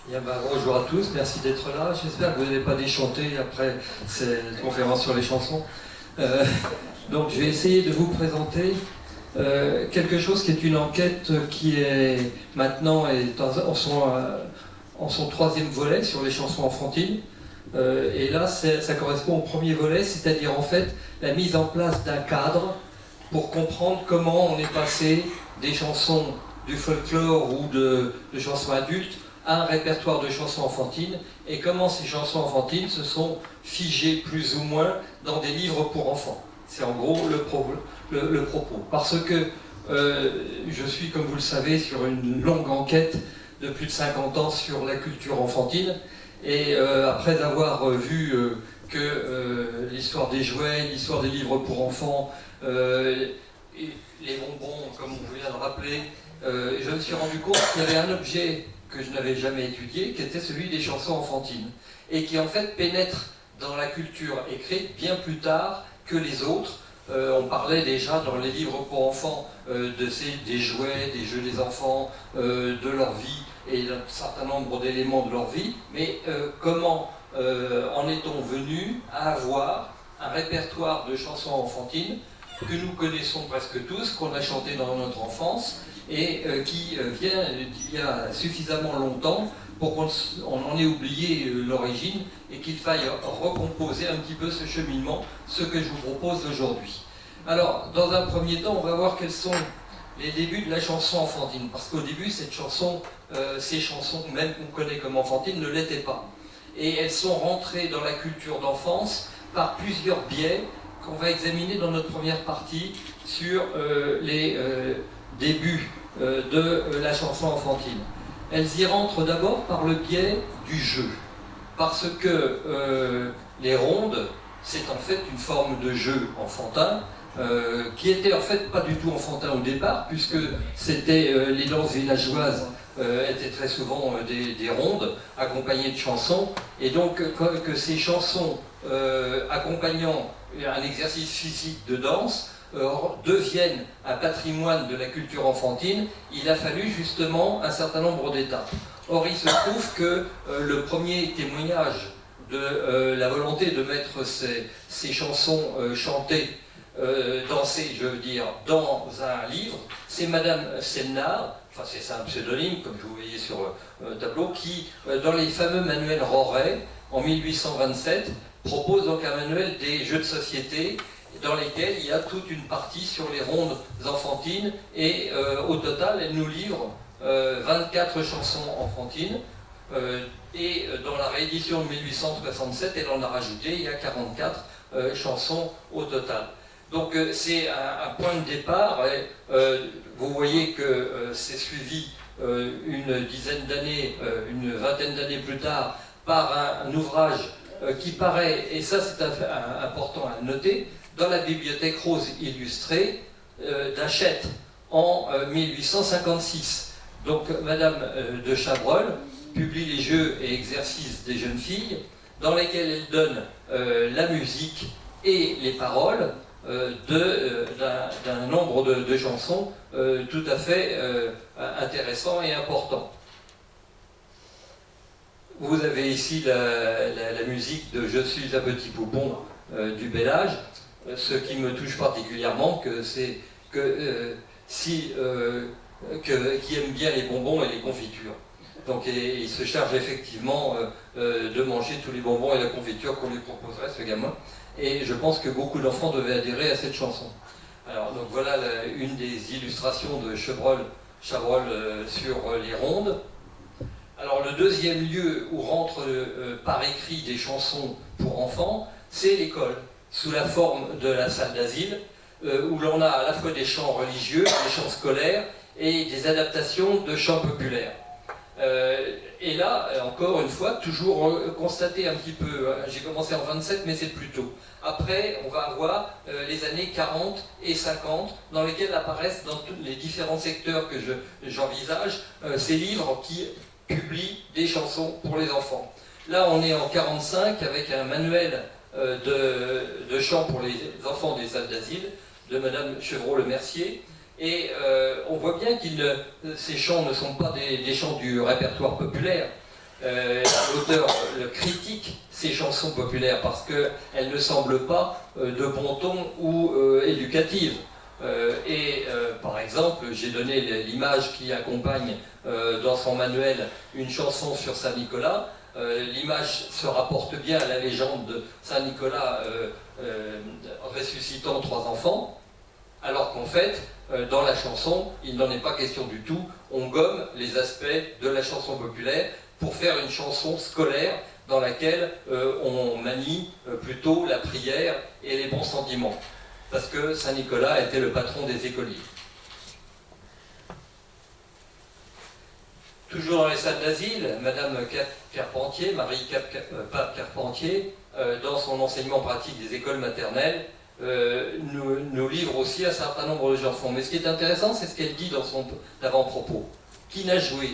Bien, bonjour à tous, merci d'être là. J'espère que vous n'allez pas déchanter après cette conférence sur les chansons. Euh, donc je vais essayer de vous présenter quelque chose qui est une enquête qui est maintenant en son troisième volet sur les chansons enfantines. Et là, ça correspond au premier volet, c'est-à-dire en fait la mise en place d'un cadre pour comprendre comment on est passé des chansons du folklore ou de chansons adultes à un répertoire de chansons enfantines et comment ces chansons enfantines se sont figées plus ou moins dans des livres pour enfants. C'est en gros le propos. Parce que je suis, comme vous le savez, sur une longue enquête de plus de 50 ans sur la culture enfantine et après avoir vu que l'histoire des jouets, l'histoire des livres pour enfants, les bonbons, comme on vient de rappeler, je me suis rendu compte qu'il y avait un objet que je n'avais jamais étudié, qui était celui des chansons enfantines, et qui en fait pénètre dans la culture écrite bien plus tard que les autres. On parlait déjà dans les livres pour enfants des jouets, des jeux des enfants, de leur vie et d'un certain nombre d'éléments de leur vie, mais comment en est-on venu à avoir un répertoire de chansons enfantines que nous connaissons presque tous, qu'on a chanté dans notre enfance, et qui vient d'il y a suffisamment longtemps pour qu'on en ait oublié l'origine et qu'il faille recomposer un petit peu ce cheminement, ce que je vous propose aujourd'hui. Alors, dans un premier temps, on va voir quels sont les débuts de la chanson enfantine, parce qu'au début, ces chansons, même qu'on connaît comme enfantines, ne l'étaient pas. Et elles sont rentrées dans la culture d'enfance par plusieurs biais qu'on va examiner dans notre première partie sur les débuts de la chanson enfantine. Elles y rentrent d'abord par le biais du jeu, parce que les rondes, c'est en fait une forme de jeu enfantin, qui était en fait pas du tout enfantin au départ, puisque c'était les danses villageoises étaient très souvent des rondes accompagnées de chansons, et donc que ces chansons accompagnant un exercice physique de danse deviennent un patrimoine de la culture enfantine, il a fallu justement un certain nombre d'étapes. Or, il se trouve que le premier témoignage de la volonté de mettre ces chansons chantées, dansées, je veux dire, dans un livre, c'est Madame Selnard, enfin c'est un pseudonyme, comme vous voyez sur le tableau, qui, dans les fameux manuels Roret, en 1827, propose donc un manuel des jeux de société dans lesquels il y a toute une partie sur les rondes enfantines et au total elle nous livre 24 chansons enfantines et dans la réédition de 1867 elle en a rajouté, il y a 44 chansons au total. Donc c'est un point de départ et vous voyez que c'est suivi une dizaine d'années, une vingtaine d'années plus tard par un ouvrage qui paraît, et ça c'est important à noter, dans la bibliothèque rose illustrée d'Hachette en 1856. Donc Madame de Chabrol publie les jeux et exercices des jeunes filles, dans lesquels elle donne la musique et les paroles d'un nombre de chansons tout à fait intéressants et importants. Vous avez ici la musique de Je suis un petit poupon du bel âge. Ce qui me touche particulièrement, c'est que qui aime bien les bonbons et les confitures. Donc il se charge effectivement de manger tous les bonbons et la confiture qu'on lui proposerait, ce gamin. Et je pense que beaucoup d'enfants devaient adhérer à cette chanson. Alors donc voilà une des illustrations de Chabrol sur les rondes. Alors le deuxième lieu où rentrent par écrit des chansons pour enfants, c'est l'école, sous la forme de la salle d'asile, où l'on a à la fois des chants religieux, des chants scolaires et des adaptations de chants populaires. Et là, encore une fois, toujours constater un petit peu, j'ai commencé en 27, mais c'est plus tôt. Après, on va avoir les années 40 et 50, dans lesquels apparaissent dans tous les différents secteurs que j'envisage, ces livres qui publient des chansons pour les enfants. Là, on est en 45 avec un manuel de chants pour les enfants des salles d'asile de Madame Chevreau-Le-Mercier. Et on voit bien que ces chants ne sont pas des chants du répertoire populaire, l'auteur critique ces chansons populaires parce qu'elles ne semblent pas de bon ton ou éducatives. Par exemple, j'ai donné l'image qui accompagne dans son manuel une chanson sur Saint-Nicolas. L'image se rapporte bien à la légende de Saint-Nicolas ressuscitant 3 enfants, alors qu'en fait, dans la chanson, il n'en est pas question du tout. On gomme les aspects de la chanson populaire pour faire une chanson scolaire dans laquelle on manie plutôt la prière et les bons sentiments. Parce que Saint-Nicolas était le patron des écoliers. Toujours dans les salles d'asile, Madame Carpentier, Marie Pape Carpentier, dans son enseignement pratique des écoles maternelles, nous livre aussi un certain nombre de chansons. Mais ce qui est intéressant, c'est ce qu'elle dit dans son avant-propos. Qui n'a joué,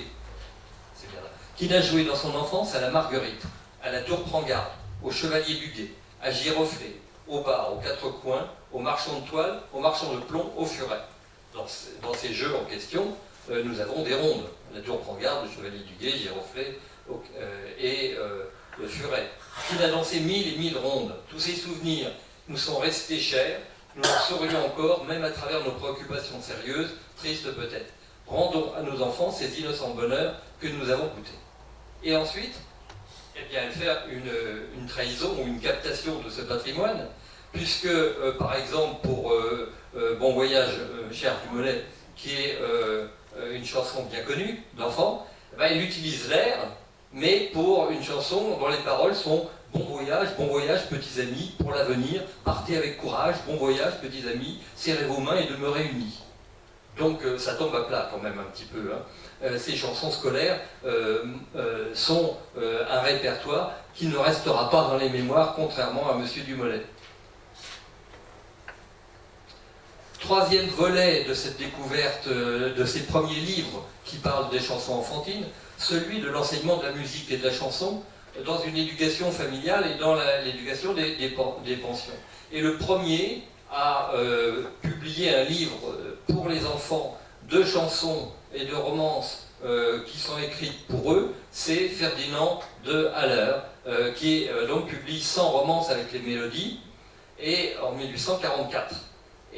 c'est bien là, qui n'a joué dans son enfance à la Marguerite, à la Tour Prends-Garde, au Chevalier du Guet, à Giroflée, au bar, aux 4 coins, au marchand de toile, au marchand de plomb, au furet. Dans ces jeux en question, nous avons des rondes. La Tour Prends-Garde, le Chevalier du Guet, Giroflée et le furet. Qui n'a dansé 1000 et 1000 rondes. Tous ces souvenirs nous sont restés chers, nous en sourions encore, même à travers nos préoccupations sérieuses, tristes peut-être. Rendons à nos enfants ces innocents bonheurs que nous avons goûtés. Et ensuite, eh bien, elle fait une trahison ou une captation de ce patrimoine, puisque, par exemple, pour Bon Voyage, cher Dumoulin, qui est une chanson bien connue d'enfant, ben, elle utilise l'air, mais pour une chanson dont les paroles sont « Bon voyage, petits amis, pour l'avenir, partez avec courage, bon voyage, petits amis, serrez vos mains et demeurez unis ». Donc ça tombe à plat quand même un petit peu. Hein. Ces chansons scolaires sont un répertoire qui ne restera pas dans les mémoires, contrairement à M. Dumoulin. Troisième volet de cette découverte de ces premiers livres qui parlent des chansons enfantines, celui de l'enseignement de la musique et de la chanson dans une éducation familiale et dans l'éducation des pensions. Et le premier a publié un livre pour les enfants de chansons et de romances qui sont écrites pour eux, c'est Ferdinand de Haller, qui donc publie 100 romances avec les mélodies, et en 1844.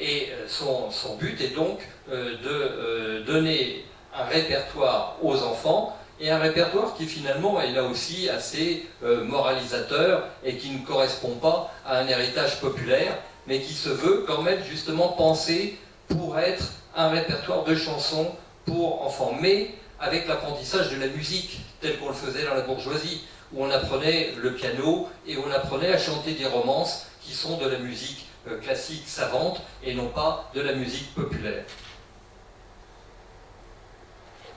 Et son but est donc de donner un répertoire aux enfants, et un répertoire qui finalement est là aussi assez moralisateur et qui ne correspond pas à un héritage populaire, mais qui se veut quand même justement pensé pour être un répertoire de chansons pour enfants, mais avec l'apprentissage de la musique, tel qu'on le faisait dans la bourgeoisie, où on apprenait le piano et où on apprenait à chanter des romances qui sont de la musique classique savante et non pas de la musique populaire.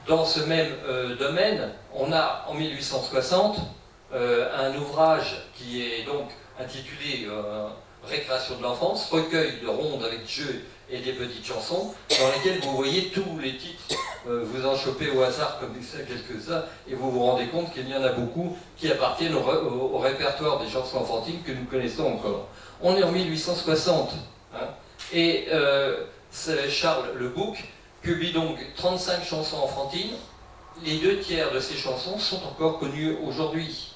Dans ce même domaine, on a en 1860 un ouvrage qui est donc intitulé Récréation de l'enfance, recueil de rondes avec jeux et des petites chansons, dans lesquelles vous voyez tous les titres, vous en chopez au hasard comme ça, quelques-uns, et vous vous rendez compte qu'il y en a beaucoup qui appartiennent au répertoire des chansons enfantines que nous connaissons encore. On est en 1860, hein, et Charles Le Bouc publie donc 35 chansons enfantines. Les 2/3 de ces chansons sont encore connues aujourd'hui.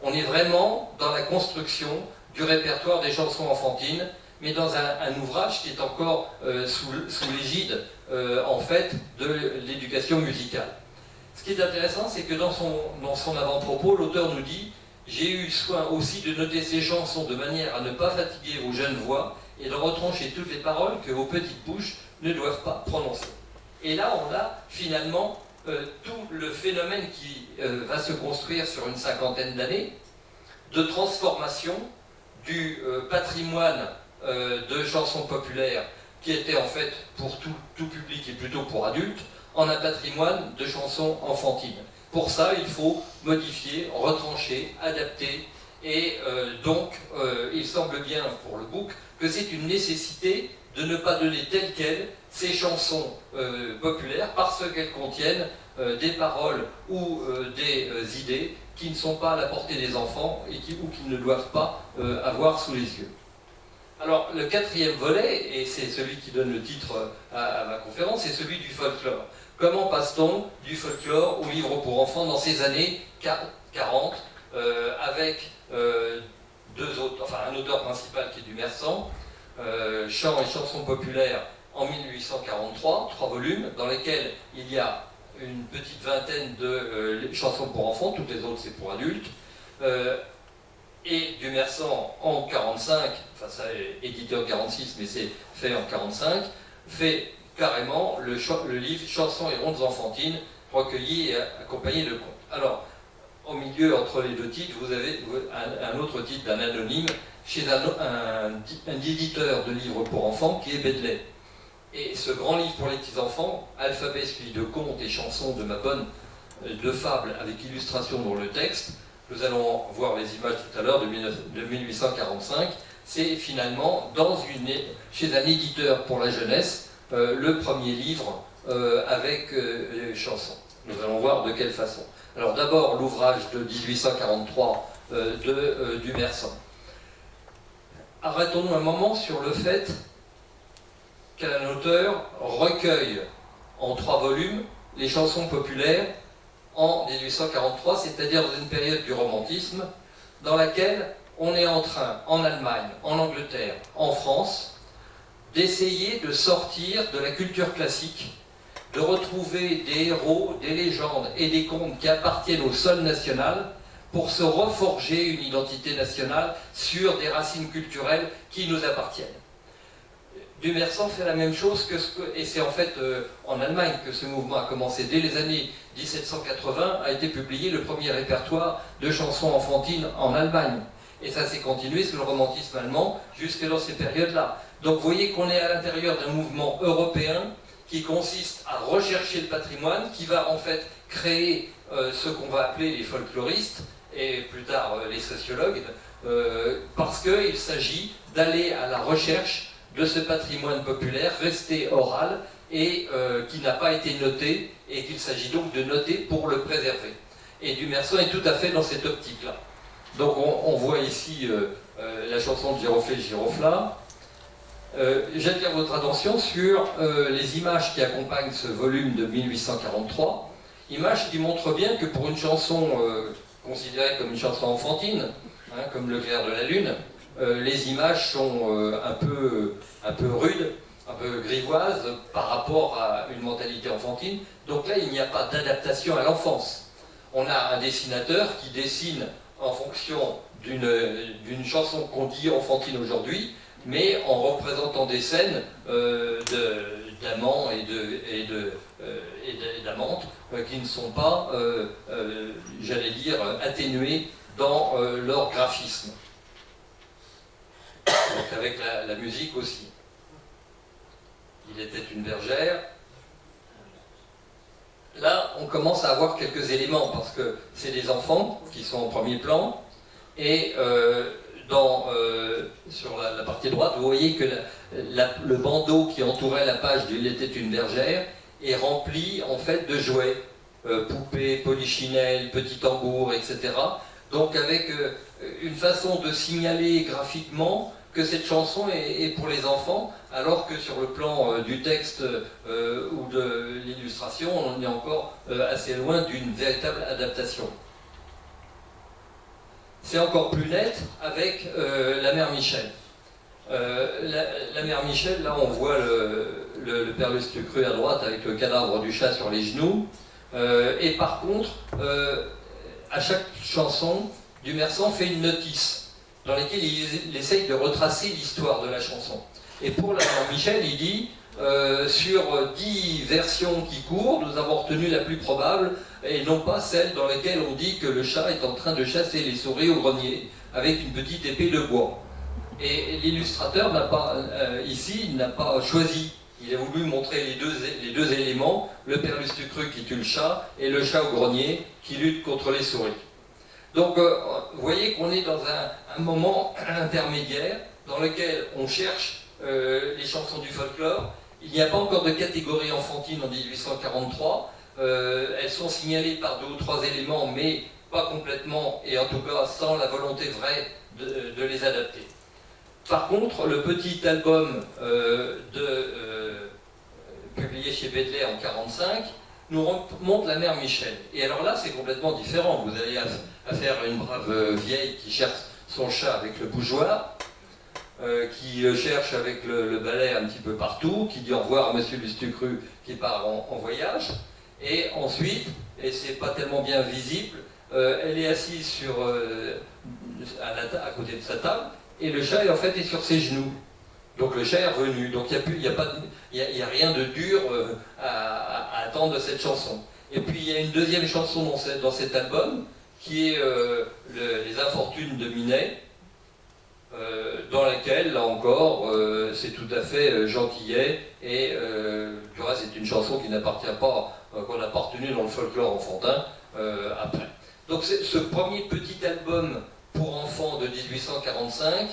On est vraiment dans la construction du répertoire des chansons enfantines, mais dans un ouvrage qui est encore sous l'égide, en fait, de l'éducation musicale. Ce qui est intéressant, c'est que dans son avant-propos, l'auteur nous dit « J'ai eu soin aussi de noter ces chansons de manière à ne pas fatiguer vos jeunes voix et de retrancher toutes les paroles que vos petites bouches ne doivent pas prononcer. » Et là, on a finalement tout le phénomène qui va se construire sur une 50aine d'années de transformation du patrimoine de chansons populaires qui était en fait pour tout public et plutôt pour adultes, en un patrimoine de chansons enfantines. Pour ça, il faut modifier, retrancher, adapter, et donc il semble bien pour Le Bouc que c'est une nécessité de ne pas donner telles quelles ces chansons populaires parce qu'elles contiennent des paroles ou des idées qui ne sont pas à la portée des enfants et ou qu'ils ne doivent pas avoir sous les yeux. Alors le 4e volet, et c'est celui qui donne le titre à ma conférence, c'est celui du folklore. Comment passe-t-on du folklore au livre pour enfants dans ces années 40, avec un auteur principal qui est Dumersan, Chants et chansons populaires en 1843, 3 volumes, dans lesquels il y a une petite vingtaine de chansons pour enfants, toutes les autres c'est pour adultes, et Dumersan en 45, enfin ça est édité en 46 mais c'est fait en 45, fait carrément le livre Chansons et rondes enfantines, recueillies et accompagnées de contes. Alors, au milieu, entre les deux titres, vous avez un autre titre d'un anonyme chez un éditeur de livres pour enfants qui est Bedley. Et ce grand livre pour les petits-enfants, alphabet suivi de contes et chansons de ma bonne, de fables avec illustration dans le texte, nous allons voir les images tout à l'heure de 1845, c'est finalement chez un éditeur pour la jeunesse, le premier livre avec les chansons. Nous allons voir de quelle façon. Alors d'abord l'ouvrage de 1843 de Dumersan. Arrêtons-nous un moment sur le fait qu'un auteur recueille en 3 volumes les chansons populaires en 1843, c'est-à-dire dans une période du romantisme, dans laquelle on est en train, en Allemagne, en Angleterre, en France, d'essayer de sortir de la culture classique, de retrouver des héros, des légendes et des contes qui appartiennent au sol national pour se reforger une identité nationale sur des racines culturelles qui nous appartiennent. Dumersan fait la même chose et c'est en fait en Allemagne que ce mouvement a commencé. Dès les années 1780 a été publié le premier répertoire de chansons enfantines en Allemagne. Et ça s'est continué sous le romantisme allemand jusque dans ces périodes-là. Donc vous voyez qu'on est à l'intérieur d'un mouvement européen qui consiste à rechercher le patrimoine, qui va en fait créer ce qu'on va appeler les folkloristes, et plus tard les sociologues, parce qu'il s'agit d'aller à la recherche de ce patrimoine populaire resté oral et qui n'a pas été noté, et qu'il s'agit donc de noter pour le préserver. Et Dumersan est tout à fait dans cette optique-là. Donc on voit ici la chanson de Giroflée et Girofla. J'attire votre attention sur les images qui accompagnent ce volume de 1843, images qui montrent bien que pour une chanson considérée comme une chanson enfantine, hein, comme Le clair de la lune, les images sont un peu rudes, un peu grivoises par rapport à une mentalité enfantine. Donc là, il n'y a pas d'adaptation à l'enfance. On a un dessinateur qui dessine en fonction d'une chanson qu'on dit enfantine aujourd'hui, mais en représentant des scènes d'amants et d'amantes qui ne sont pas, j'allais dire, atténuées dans leur graphisme. Donc avec la musique aussi. Il était une bergère. Là, on commence à avoir quelques éléments, parce que c'est des enfants qui sont en premier plan, et sur la partie droite, vous voyez que le bandeau qui entourait la page d'Il était une bergère est rempli en fait de jouets, poupées, polichinelles, petits tambours, etc. Donc avec une façon de signaler graphiquement que cette chanson est pour les enfants, alors que sur le plan du texte ou de l'illustration, on en est encore assez loin d'une véritable adaptation. C'est encore plus net avec la mère Michel. La mère Michel, là on voit le père Lustucru à droite avec le cadavre du chat sur les genoux. Et par contre, à chaque chanson, Dumersan fait une notice dans laquelle il essaye de retracer l'histoire de la chanson. Et pour la mère Michel, il dit sur 10 versions qui courent, nous avons retenu la plus probable, et non pas celle dans laquelle on dit que le chat est en train de chasser les souris au grenier avec une petite épée de bois. Et l'illustrateur ici n'a pas choisi. Il a voulu montrer les deux éléments, le père Lustucru qui tue le chat et le chat au grenier qui lutte contre les souris. Donc vous voyez qu'on est dans un moment intermédiaire dans lequel on cherche les chansons du folklore. Il n'y a pas encore de catégorie enfantine en 1843. Elles sont signalées par 2 ou 3 éléments, mais pas complètement, et en tout cas sans la volonté vraie de les adapter. Par contre, le petit album publié chez Bedley en 1945 nous montre la mère Michel. Et alors là, c'est complètement différent. Vous avez affaire à une brave vieille qui cherche son chat avec le bougeoir, qui le cherche avec le balai un petit peu partout, qui dit au revoir à Monsieur Lustucru qui part en voyage. Et ensuite, et c'est pas tellement bien visible, elle est assise à côté de sa table, et le chat en fait est sur ses genoux. Donc le chat est revenu. Donc il n'y a rien de dur à attendre de cette chanson. Et puis il y a une deuxième chanson dans cet album, qui est Les Infortunes de Minet, dans laquelle, là encore, c'est tout à fait gentillet, et du reste c'est une chanson qui n'appartient pas, qu'on n'a pas retenue dans le folklore enfantin après. Donc ce premier petit album pour enfants de 1845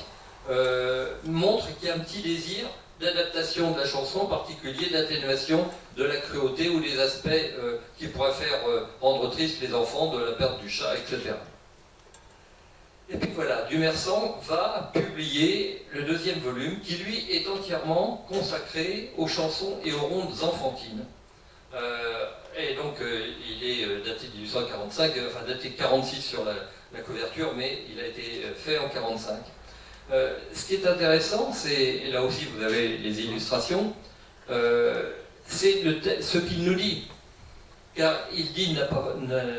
montre qu'il y a un petit désir d'adaptation de la chanson, en particulier d'atténuation de la cruauté ou des aspects qui pourraient faire rendre tristes les enfants, de la perte du chat, etc. Et puis voilà, Dumersan va publier le deuxième volume, qui lui est entièrement consacré aux chansons et aux rondes enfantines. Et donc il est daté de 1845, enfin daté 46 sur la couverture, mais il a été fait en 45. Ce qui est intéressant, c'est, et là aussi vous avez les illustrations, c'est ce qu'il nous dit. Car il dit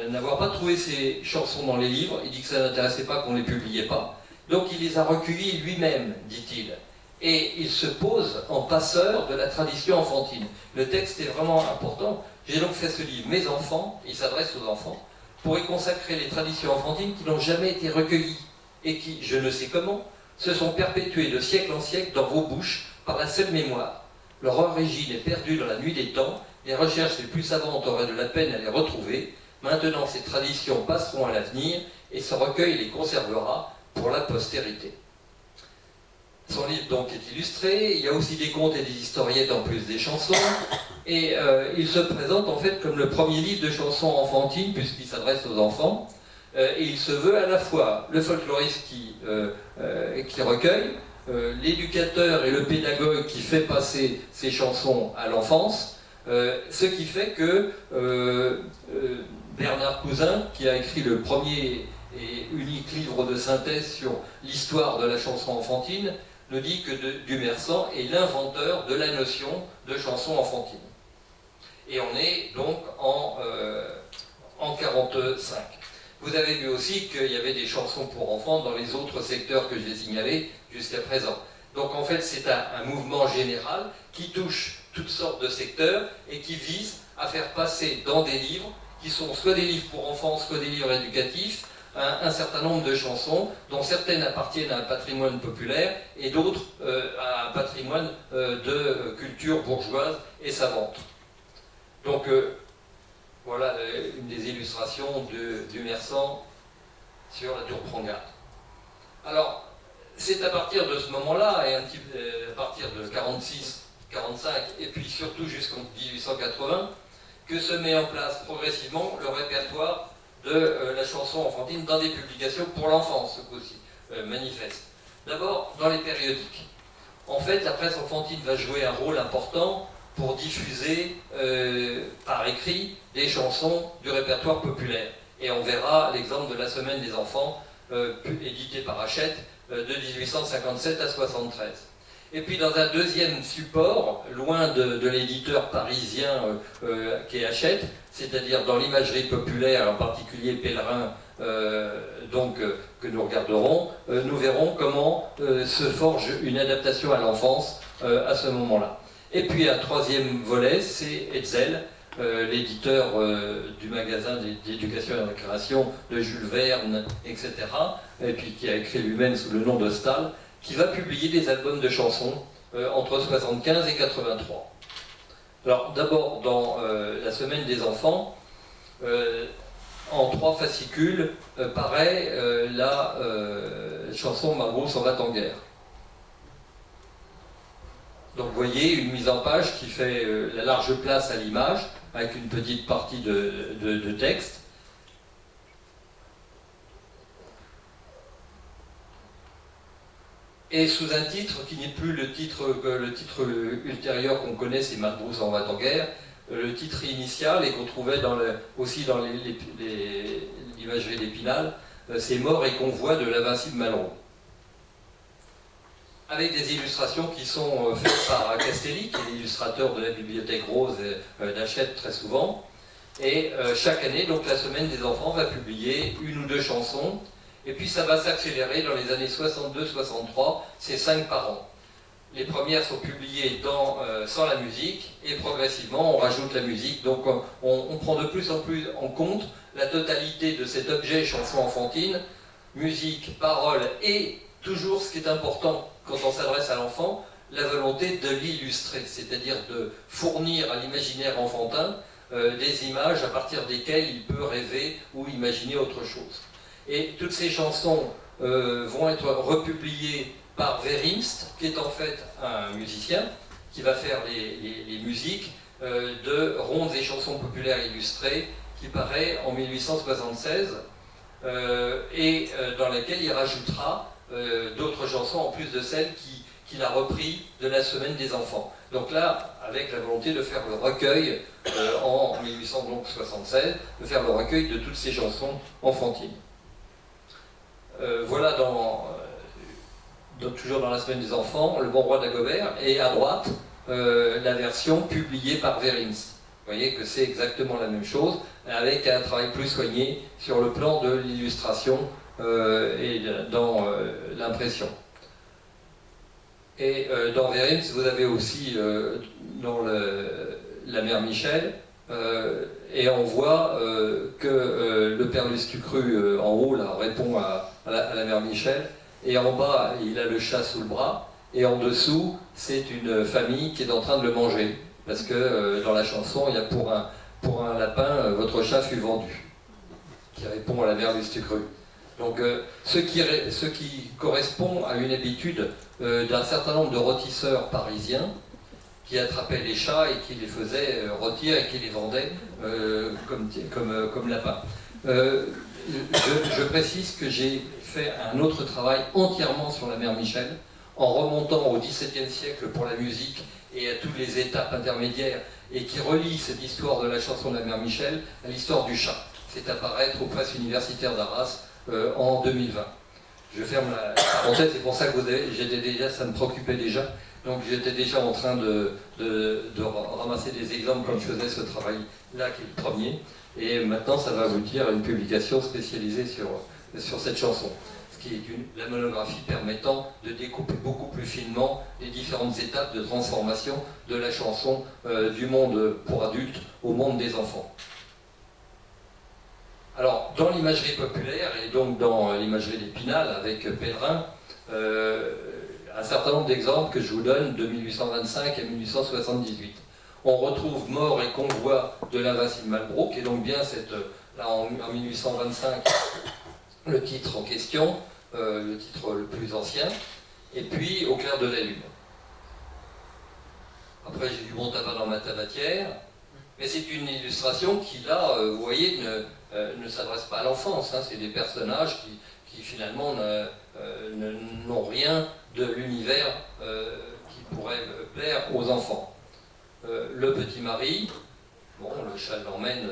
n'avoir pas trouvé ces chansons dans les livres, il dit que ça n'intéressait pas qu'on ne les publiait pas. Donc il les a recueillies lui-même, dit-il. Et il se pose en passeur de la tradition enfantine. Le texte est vraiment important. J'ai donc fait ce livre, Mes enfants, il s'adresse aux enfants, pour y consacrer les traditions enfantines qui n'ont jamais été recueillies et qui, je ne sais comment, se sont perpétuées de siècle en siècle dans vos bouches par la seule mémoire. Leur origine est perdue dans la nuit des temps. Les recherches les plus savantes auraient de la peine à les retrouver. Maintenant, ces traditions passeront à l'avenir et ce recueil les conservera pour la postérité. Son livre donc est illustré, il y a aussi des contes et des historiettes en plus des chansons, et il se présente en fait comme le premier livre de chansons enfantines, puisqu'il s'adresse aux enfants, et il se veut à la fois le folkloriste qui recueille, l'éducateur et le pédagogue qui fait passer ces chansons à l'enfance, ce qui fait que Bernard Cousin, qui a écrit le premier et unique livre de synthèse sur l'histoire de la chanson enfantine, nous dit que Dumersan est l'inventeur de la notion de chanson enfantine. Et on est donc en 45. Vous avez vu aussi qu'il y avait des chansons pour enfants dans les autres secteurs que j'ai signalés jusqu'à présent. Donc en fait c'est un mouvement général qui touche toutes sortes de secteurs et qui vise à faire passer dans des livres, qui sont soit des livres pour enfants, soit des livres éducatifs, un certain nombre de chansons, dont certaines appartiennent à un patrimoine populaire et d'autres à un patrimoine de culture bourgeoise et savante. Donc voilà une des illustrations de Dumersan sur la tour Prangade. Alors, c'est à partir de ce moment-là, et à partir de 46, 45, et puis surtout jusqu'en 1880, que se met en place progressivement le répertoire de la chanson enfantine dans des publications pour l'enfance, ce coup-ci, manifeste. D'abord, dans les périodiques. En fait, la presse enfantine va jouer un rôle important pour diffuser par écrit des chansons du répertoire populaire. Et on verra l'exemple de la Semaine des enfants, édité par Hachette, de 1857 à 73. Et puis dans un deuxième support, loin de l'éditeur parisien qui est Hachette, c'est-à-dire dans l'imagerie populaire, en particulier Pèlerin, que nous regarderons, nous verrons comment se forge une adaptation à l'enfance à ce moment-là. Et puis un troisième volet, c'est Hetzel, l'éditeur du magasin d'éducation et de récréation de Jules Verne, etc., et puis qui a écrit lui-même sous le nom de Stahl, qui va publier des albums de chansons entre 75 et 83. Alors d'abord dans la Semaine des enfants, en 3 fascicules paraît la chanson Margot s'en va en guerre. Donc vous voyez une mise en page qui fait la large place à l'image, avec une petite partie de texte. Et sous un titre qui n'est plus le titre ultérieur qu'on connaît, c'est Margot s'en va en guerre, le titre initial et qu'on trouvait aussi dans l'imagerie d'Épinal, c'est Mort et convoi de l'Invincible Malraux. Avec des illustrations qui sont faites par Castelli, qui est l'illustrateur de la Bibliothèque Rose d'Hachette très souvent. Et chaque année, donc la Semaine des enfants va publier une ou deux chansons. Et puis ça va s'accélérer dans les années 62-63, c'est 5 par an. Les premières sont publiées sans la musique, et progressivement on rajoute la musique. Donc on prend de plus en plus en compte la totalité de cet objet chanson enfantine, musique, parole, et toujours ce qui est important quand on s'adresse à l'enfant, la volonté de l'illustrer, c'est-à-dire de fournir à l'imaginaire enfantin des images à partir desquelles il peut rêver ou imaginer autre chose. Et toutes ces chansons vont être republiées par Werinst, qui est en fait un musicien, qui va faire les musiques de rondes et chansons populaires illustrées, qui paraît en 1876, et dans laquelle il rajoutera d'autres chansons en plus de celles qu'il a repris de la Semaine des enfants. Donc là, avec la volonté de faire le recueil en 1876, de faire le recueil de toutes ces chansons enfantines. Voilà toujours dans la Semaine des enfants, Le Bon Roi d'Agobert, et à droite, la version publiée par Werinst. Vous voyez que c'est exactement la même chose, avec un travail plus soigné sur le plan de l'illustration et dans l'impression. Et dans Werinst, vous avez aussi dans la mère Michel, et on voit que le père Lustucru en haut là, répond à la mère Michel, et en bas il a le chat sous le bras, et en dessous c'est une famille qui est en train de le manger, parce que dans la chanson il y a pour un lapin votre chat fut vendu, qui répond à la mère Lustucru. Donc ce qui correspond à une habitude d'un certain nombre de rôtisseurs parisiens qui attrapaient les chats et qui les faisaient rôtir et qui les vendaient comme lapins. Je précise que j'ai fait un autre travail entièrement sur la mère Michel, en remontant au XVIIe siècle pour la musique et à toutes les étapes intermédiaires, et qui relie cette histoire de la chanson de la mère Michel à l'histoire du chat. C'est à paraître aux presses universitaires d'Arras en 2020. Je ferme la parenthèse, c'est pour ça que ça me préoccupait déjà. Donc j'étais déjà en train de ramasser des exemples comme je faisais ce travail-là, qui est le premier. Et maintenant, ça va aboutir à une publication spécialisée sur cette chanson. Ce qui est la monographie permettant de découper beaucoup plus finement les différentes étapes de transformation de la chanson du monde pour adultes au monde des enfants. Alors, dans l'imagerie populaire, et donc dans l'imagerie d'Épinal avec Pellerin, un certain nombre d'exemples que je vous donne de 1825 à 1878. On retrouve Mort et convoi de l'Invincible Malraux, qui est donc bien là en 1825, le titre en question, le titre le plus ancien, et puis Au clair de la lune. Après, j'ai du bon tabac dans ma tabatière, mais c'est une illustration qui, là, vous voyez, ne s'adresse pas à l'enfance. Hein. C'est des personnages qui finalement n'ont rien de l'univers qui pourrait plaire aux enfants. Le petit Marie, bon, le chat l'emmène,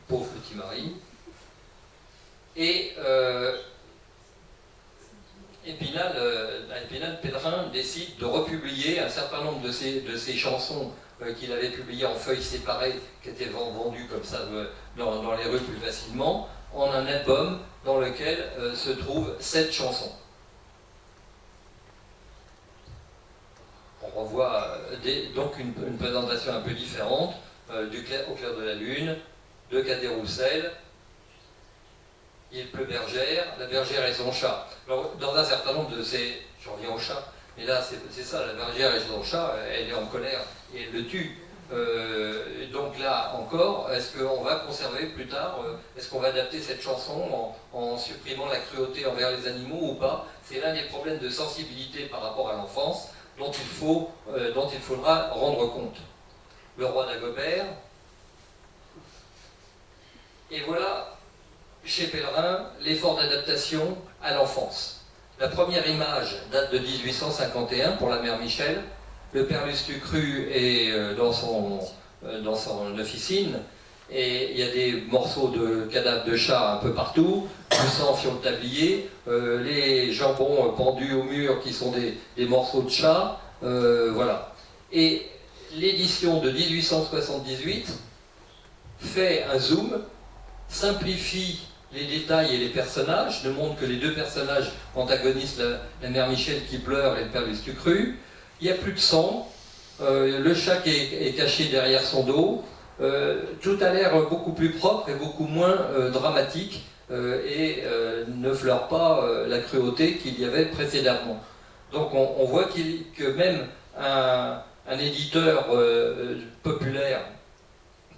pauvre petit Marie, et Épinal, Pellerin décide de republier un certain nombre de ces chansons qu'il avait publiées en feuilles séparées, qui étaient vendues comme ça dans les rues plus facilement, en un album dans lequel se trouvent 7 chansons. On revoit donc une présentation un peu différente Au clair de la lune, de Cadet-Roussel, Il pleut bergère, La bergère et son chat. Alors, dans un certain nombre de ces... J'en reviens au chat, mais là c'est ça, la bergère et son chat, elle est en colère et elle le tue. Donc là encore, est-ce qu'on va conserver plus tard, est-ce qu'on va adapter cette chanson en supprimant la cruauté envers les animaux ou pas? C'est l'un des problèmes de sensibilité par rapport à l'enfance dont il faudra rendre compte. Le Roi d'Agobert. Et voilà, chez Pellerin, l'effort d'adaptation à l'enfance. La première image date de 1851 pour la mère Michel. Le père Lustucru est dans dans son officine, et il y a des morceaux de cadavres de chats un peu partout, du sang sur le tablier, les jambons pendus au mur qui sont des morceaux de chat, voilà. Et l'édition de 1878 fait un zoom, simplifie les détails et les personnages, ne montre que les deux personnages antagonistes, la mère Michel qui pleure et le père Lustucru. Il n'y a plus de sang, le chat qui est caché derrière son dos, tout a l'air beaucoup plus propre et beaucoup moins dramatique et ne fleure pas la cruauté qu'il y avait précédemment. Donc on voit que même un éditeur populaire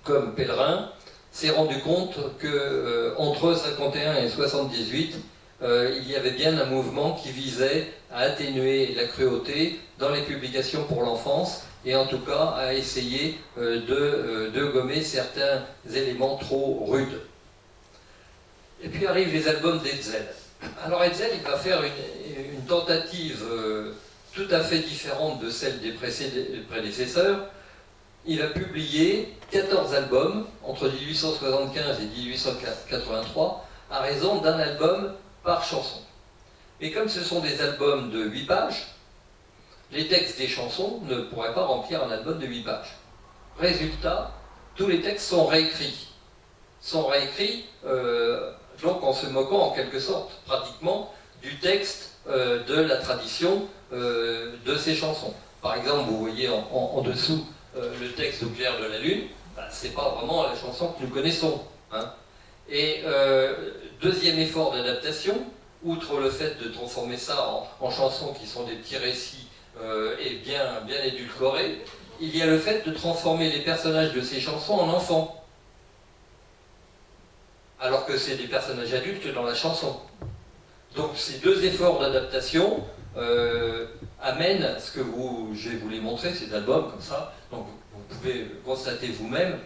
comme Pellerin s'est rendu compte qu'entre 51 et 78, il y avait bien un mouvement qui visait à atténuer la cruauté dans les publications pour l'enfance et en tout cas à essayer de gommer certains éléments trop rudes. Et puis arrivent les albums d'Hetzel. Alors Hetzel, il va faire une tentative tout à fait différente de celle des prédécesseurs. Il a publié 14 albums entre 1875 et 1883 à raison d'un album par chanson. Et comme ce sont des albums de 8 pages, les textes des chansons ne pourraient pas remplir un album de 8 pages. Résultat, tous les textes sont réécrits. Donc en se moquant en quelque sorte, pratiquement, du texte de la tradition de ces chansons. Par exemple, vous voyez en dessous le texte au clair de la lune, c'est pas vraiment la chanson que nous connaissons. Hein. Et deuxième effort d'adaptation, outre le fait de transformer ça en chansons qui sont des petits récits et bien édulcorés, il y a le fait de transformer les personnages de ces chansons en enfants. Alors que c'est des personnages adultes dans la chanson. Donc ces deux efforts d'adaptation amènent ce que je vais vous les montrer, ces albums comme ça, donc vous pouvez constater vous-même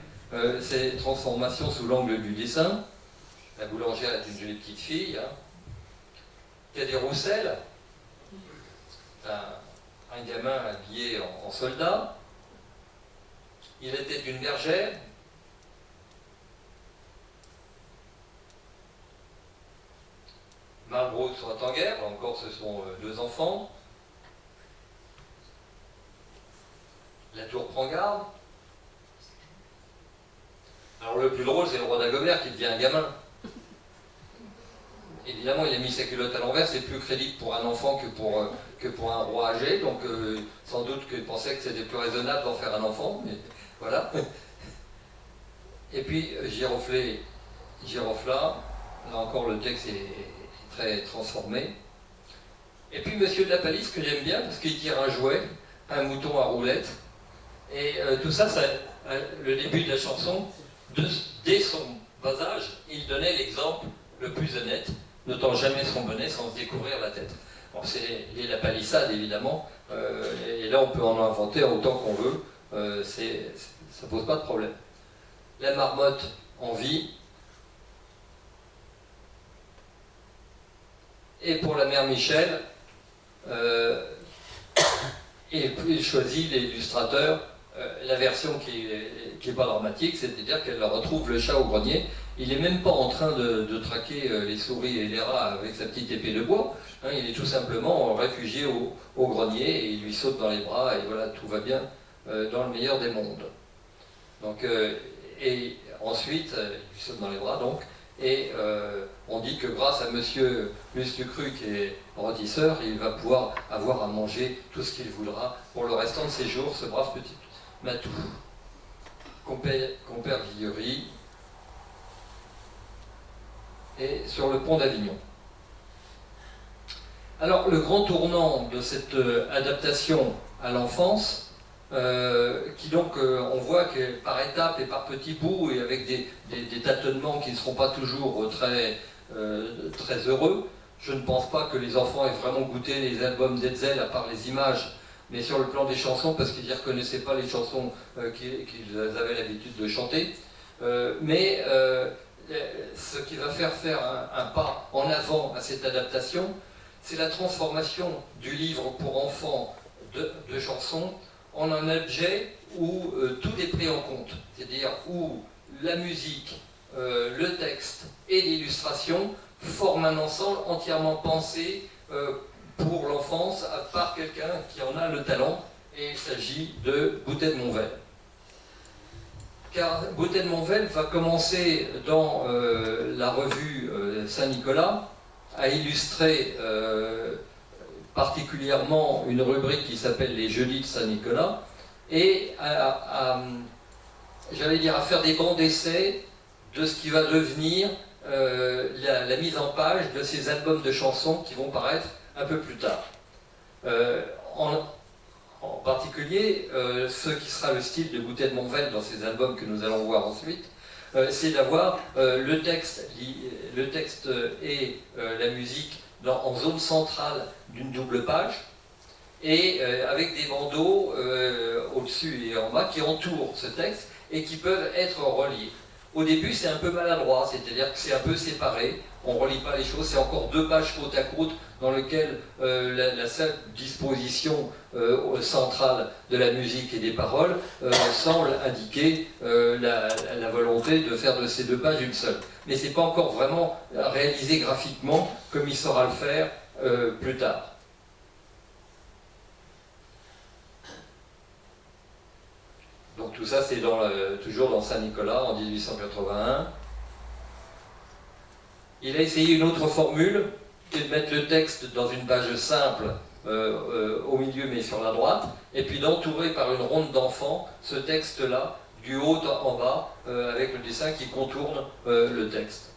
ces transformations sous l'angle du dessin. La boulangère est une jolie petite fille. Hein. Cadet Roussel, un gamin habillé en soldat. Il était une bergère. Marlborough soit en guerre, là encore ce sont deux enfants. La tour prend garde. Alors le plus drôle, c'est le roi d'Agobert qui devient un gamin. Évidemment, il a mis sa culotte à l'envers, c'est plus crédible pour un enfant que pour un roi âgé, donc sans doute qu'il pensait que c'était plus raisonnable d'en faire un enfant, mais voilà. Et puis Girofla, là encore le texte est très transformé. Et puis Monsieur de la Palisse, que j'aime bien, parce qu'il tire un jouet, un mouton à roulette, et tout ça, le début de la chanson, dès son bas âge, il donnait l'exemple le plus honnête, n'ôtant jamais son bonnet sans se découvrir la tête. Bon, c'est la palissade, évidemment, et là on peut en inventer autant qu'on veut, ça pose pas de problème. La marmotte en vie. Et pour la mère Michel, il choisit l'illustrateur la version qui est pas dramatique, c'est-à-dire qu'elle retrouve le chat au grenier. Il n'est même pas en train de traquer les souris et les rats avec sa petite épée de bois. Hein, il est tout simplement réfugié au grenier et il lui saute dans les bras et voilà, tout va bien dans le meilleur des mondes. Donc, et ensuite, il lui saute dans les bras donc. Et on dit que grâce à Monsieur Lustucru, qui est rôtisseur, il va pouvoir avoir à manger tout ce qu'il voudra pour le restant de ses jours, ce brave petit Matou. Compère Villery, et sur le pont d'Avignon. Alors, le grand tournant de cette adaptation à l'enfance, qui donc, on voit que par étapes et par petits bouts, et avec des tâtonnements qui ne seront pas toujours très heureux, je ne pense pas que les enfants aient vraiment goûté les albums d'Hetzel, à part les images, mais sur le plan des chansons, parce qu'ils ne reconnaissaient pas les chansons qu'ils avaient l'habitude de chanter. Mais ce qui va faire un pas en avant à cette adaptation, c'est la transformation du livre pour enfants de chansons en un objet où tout est pris en compte, c'est-à-dire où la musique, le texte et l'illustration forment un ensemble entièrement pensé pour l'enfance par quelqu'un qui en a le talent, et il s'agit de Boutet de Monvel. Car Boutet de Monvel va commencer dans la revue Saint-Nicolas à illustrer particulièrement une rubrique qui s'appelle les Jeudis de Saint-Nicolas, et j'allais dire, à faire des bancs d'essai de ce qui va devenir la mise en page de ces albums de chansons qui vont paraître un peu plus tard. En particulier, ce qui sera le style de Boutet de Monvel dans ces albums que nous allons voir ensuite, c'est d'avoir le texte et la musique en zone centrale d'une double page, et avec des bandeaux au-dessus et en bas qui entourent ce texte et qui peuvent être reliés. Au début, c'est un peu maladroit, c'est-à-dire que c'est un peu séparé, on ne relie pas les choses, c'est encore deux pages côte à côte dans lesquelles la seule disposition centrale de la musique et des paroles semble indiquer la volonté de faire de ces deux pages une seule. Mais ce n'est pas encore vraiment réalisé graphiquement comme il saura le faire plus tard. Donc tout ça, c'est toujours dans Saint-Nicolas en 1881. Il a essayé une autre formule, qui est de mettre le texte dans une page simple au milieu mais sur la droite, et puis d'entourer par une ronde d'enfants ce texte-là, du haut en bas, avec le dessin qui contourne le texte.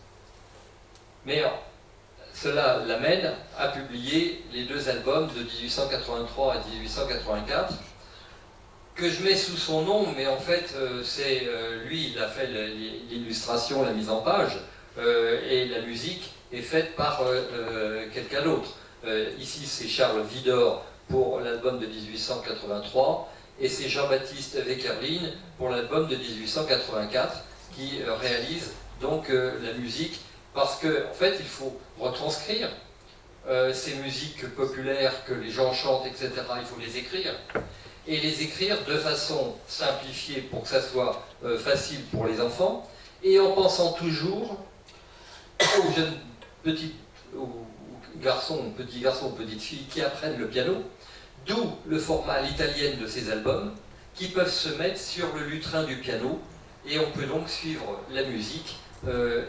Mais cela l'amène à publier les deux albums de 1883 et 1884, que je mets sous son nom, mais en fait, c'est lui, il a fait l'illustration, la mise en page, et la musique est faite par quelqu'un d'autre. Ici, c'est Charles Widor pour l'album de 1883, et c'est Jean-Baptiste Weckerlin pour l'album de 1884, qui réalise donc la musique, parce qu'en fait, il faut retranscrire ces musiques populaires que les gens chantent, etc., il faut les écrire. Et les écrire de façon simplifiée pour que ça soit facile pour les enfants, et en pensant toujours aux jeunes petits garçons, petites filles qui apprennent le piano, d'où le format à l'italienne de ces albums, qui peuvent se mettre sur le lutrin du piano, et on peut donc suivre la musique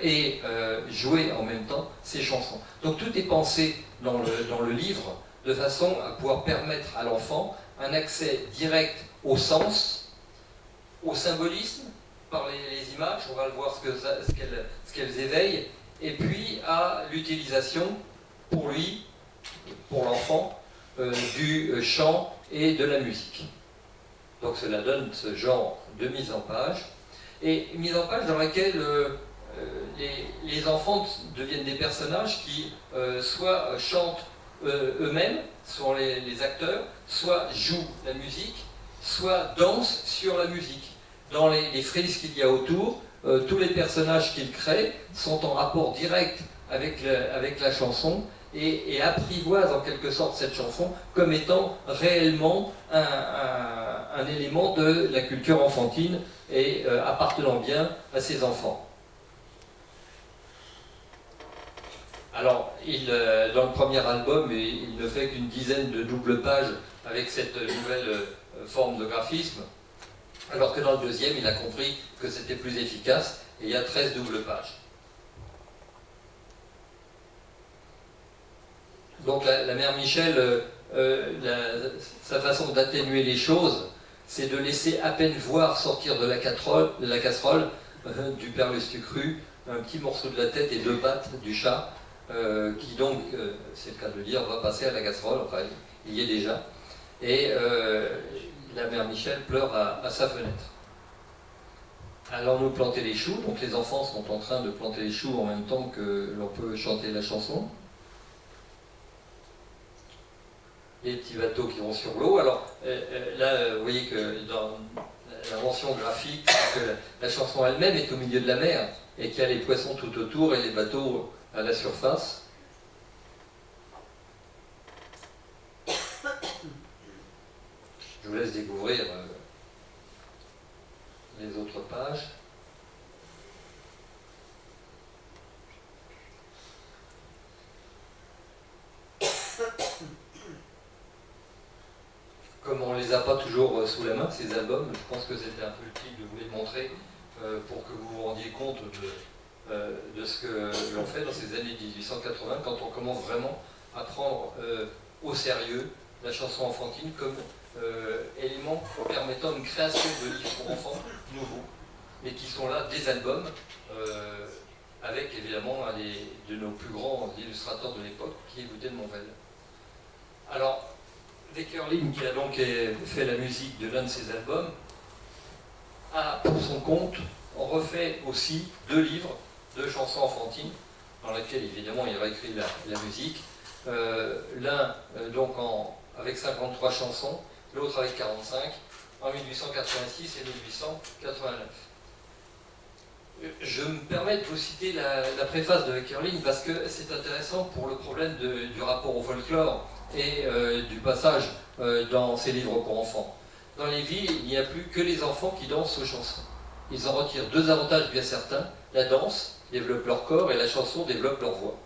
et jouer en même temps ces chansons. Donc tout est pensé dans le livre de façon à pouvoir permettre à l'enfant un accès direct au sens, au symbolisme, par les images, on va le voir ce qu'elles éveillent, et puis à l'utilisation pour lui, pour l'enfant, du chant et de la musique. Donc cela donne ce genre de mise en page, et mise en page dans laquelle les enfants deviennent des personnages qui soit chantent eux-mêmes, sont les acteurs, soit jouent la musique, soit dansent sur la musique. Dans les frises qu'il y a autour, tous les personnages qu'ils créent sont en rapport direct avec la chanson et apprivoisent en quelque sorte cette chanson comme étant réellement un élément de la culture enfantine et appartenant bien à ces enfants. Alors, dans le premier album, il ne fait qu'une dizaine de doubles pages avec cette nouvelle forme de graphisme, alors que dans le deuxième, il a compris que c'était plus efficace, et il y a 13 doubles pages. Donc la mère Michel, sa façon d'atténuer les choses, c'est de laisser à peine voir sortir de la casserole du perlustu cru un petit morceau de la tête et deux pattes du chat, qui donc, c'est le cas de le dire, va passer à la casserole, enfin il y est déjà, et la mère Michel pleure à sa fenêtre. Allons-nous planter les choux? Donc les enfants sont en train de planter les choux en même temps que l'on peut chanter la chanson. Les petits bateaux qui vont sur l'eau. Alors là, vous voyez que dans l'invention graphique, que la chanson elle-même est au milieu de la mer et qu'il y a les poissons tout autour et les bateaux à la surface. Je vous laisse découvrir les autres pages. Comme on ne les a pas toujours sous la main, ces albums, je pense que c'était un peu utile de vous les montrer pour que vous vous rendiez compte de ce que l'on fait dans ces années 1880, quand on commence vraiment à prendre au sérieux la chanson enfantine comme élément permettant une création de livres pour enfants nouveaux, mais qui sont là des albums, avec évidemment un de nos plus grands illustrateurs de l'époque, qui est Gouttet de Monvel. Alors, Wekerlin, qui a donc fait la musique de l'un de ses albums, a pour son compte refait aussi 2 livres de chansons enfantines, dans lesquels évidemment il a écrit la musique. L'un donc avec 53 chansons, l'autre avec 45, en 1886 et 1889. Je me permets de vous citer la préface de Wekerlin parce que c'est intéressant pour le problème du rapport au folklore et du passage dans ces livres pour enfants. Dans les villes, il n'y a plus que les enfants qui dansent aux chansons. Ils en retirent 2 avantages bien certains. La danse développe leur corps et la chanson développe leur voix.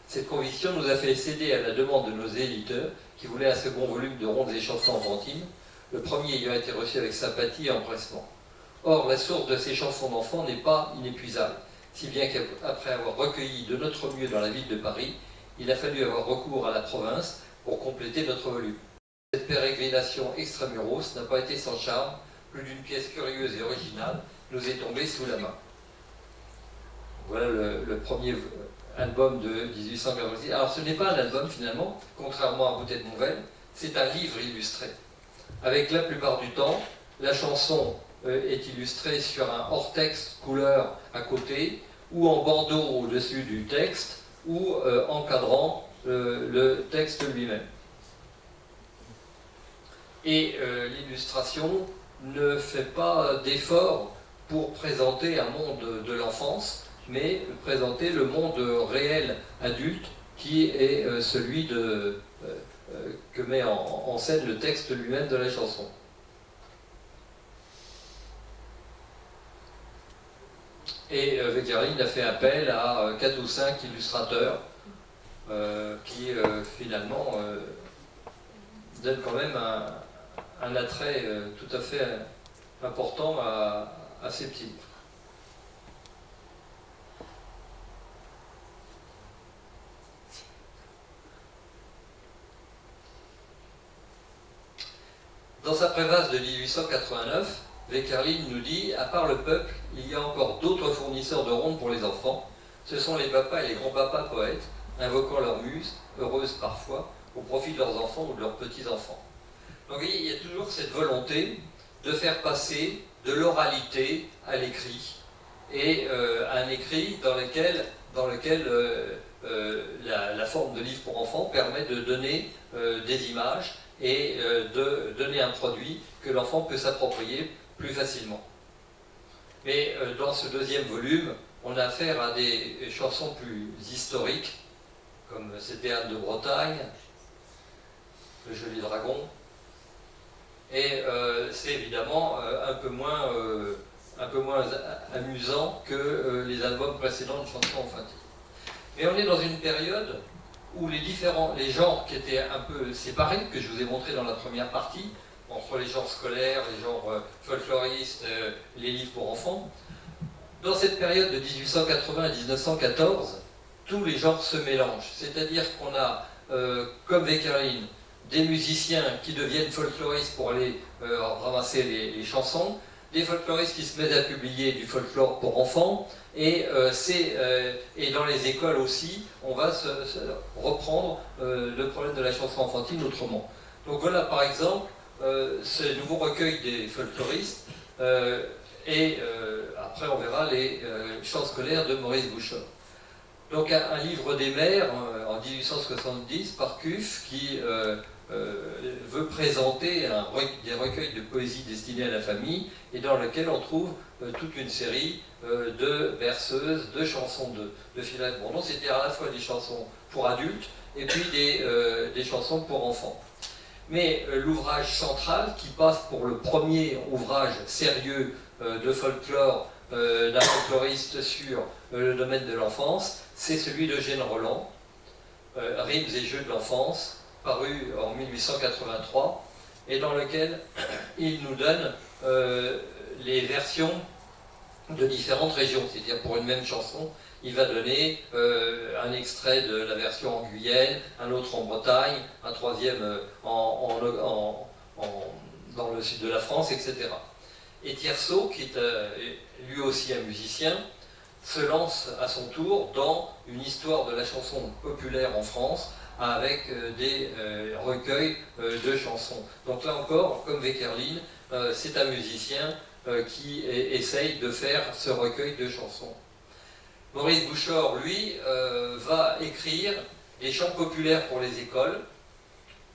Cette conviction nous a fait céder à la demande de nos éditeurs qui voulaient un second volume de rondes et chansons enfantines, le premier ayant été reçu avec sympathie et empressement. Or, la source de ces chansons d'enfants n'est pas inépuisable, si bien qu'après avoir recueilli de notre mieux dans la ville de Paris, il a fallu avoir recours à la province pour compléter notre volume. Cette pérégrination extramuros n'a pas été sans charme, plus d'une pièce curieuse et originale nous est tombée sous la main. Voilà le premier album de 1886. Alors ce n'est pas un album finalement, contrairement à Gouttet de Monvel, c'est un livre illustré. Avec la plupart du temps, la chanson est illustrée sur un hors-texte couleur à côté, ou en bandeau au-dessus du texte, ou encadrant le texte lui-même. Et l'illustration ne fait pas d'effort pour présenter un monde de l'enfance, mais présenter le monde réel adulte qui est celui que met en scène le texte lui-même de la chanson. Et Wekerlin a fait appel à 4 ou 5 illustrateurs qui finalement donnent quand même un attrait tout à fait important à ces petits livres. Dans sa préface de 1889, Wekerlin nous dit « À part le peuple, il y a encore d'autres fournisseurs de rondes pour les enfants. Ce sont les papas et les grands-papas poètes, invoquant leur muse, heureuse parfois, au profit de leurs enfants ou de leurs petits-enfants. » Donc vous voyez, il y a toujours cette volonté de faire passer de l'oralité à l'écrit, et à un écrit dans lequel la forme de livre pour enfants permet de donner des images et de donner un produit que l'enfant peut s'approprier plus facilement. Mais dans ce 2e volume, on a affaire à des chansons plus historiques, comme c'était Anne de Bretagne, Le Joli Dragon, et c'est évidemment un peu moins amusant que les albums précédents de chansons enfantines. Mais on est dans une période où les genres qui étaient un peu séparés, que je vous ai montré dans la première partie, entre les genres scolaires, les genres folkloristes, les livres pour enfants, dans cette période de 1880 à 1914, tous les genres se mélangent. C'est-à-dire qu'on a, comme Wekerlin, des musiciens qui deviennent folkloristes pour aller ramasser les chansons, des folkloristes qui se mettent à publier du folklore pour enfants, et dans les écoles aussi, on va reprendre le problème de la chanson enfantine autrement. Donc voilà par exemple ce nouveau recueil des folkloristes, et après on verra les chants scolaires de Maurice Bouchard. Donc un livre des mères en 1870 par Cuff qui veut présenter des recueils de poésie destinés à la famille et dans lequel on trouve toute une série de berceuses, de chansons de Philomène Bourdon. C'était à la fois des chansons pour adultes et puis des chansons pour enfants. Mais l'ouvrage central, qui passe pour le premier ouvrage sérieux de folklore d'un folkloriste sur le domaine de l'enfance, c'est celui d'Eugène Roland, Rimes et jeux de l'enfance, paru en 1883, et dans lequel il nous donne les versions de différentes régions. C'est-à-dire pour une même chanson, il va donner un extrait de la version en Guyenne, un autre en Bretagne, un troisième dans le sud de la France, etc. Et Tierceau, qui est lui aussi un musicien, se lance à son tour dans une histoire de la chanson populaire en France avec des recueils de chansons. Donc là encore, comme Weckerlin, c'est un musicien qui essaye de faire ce recueil de chansons. Maurice Bouchard, lui, va écrire des chants populaires pour les écoles,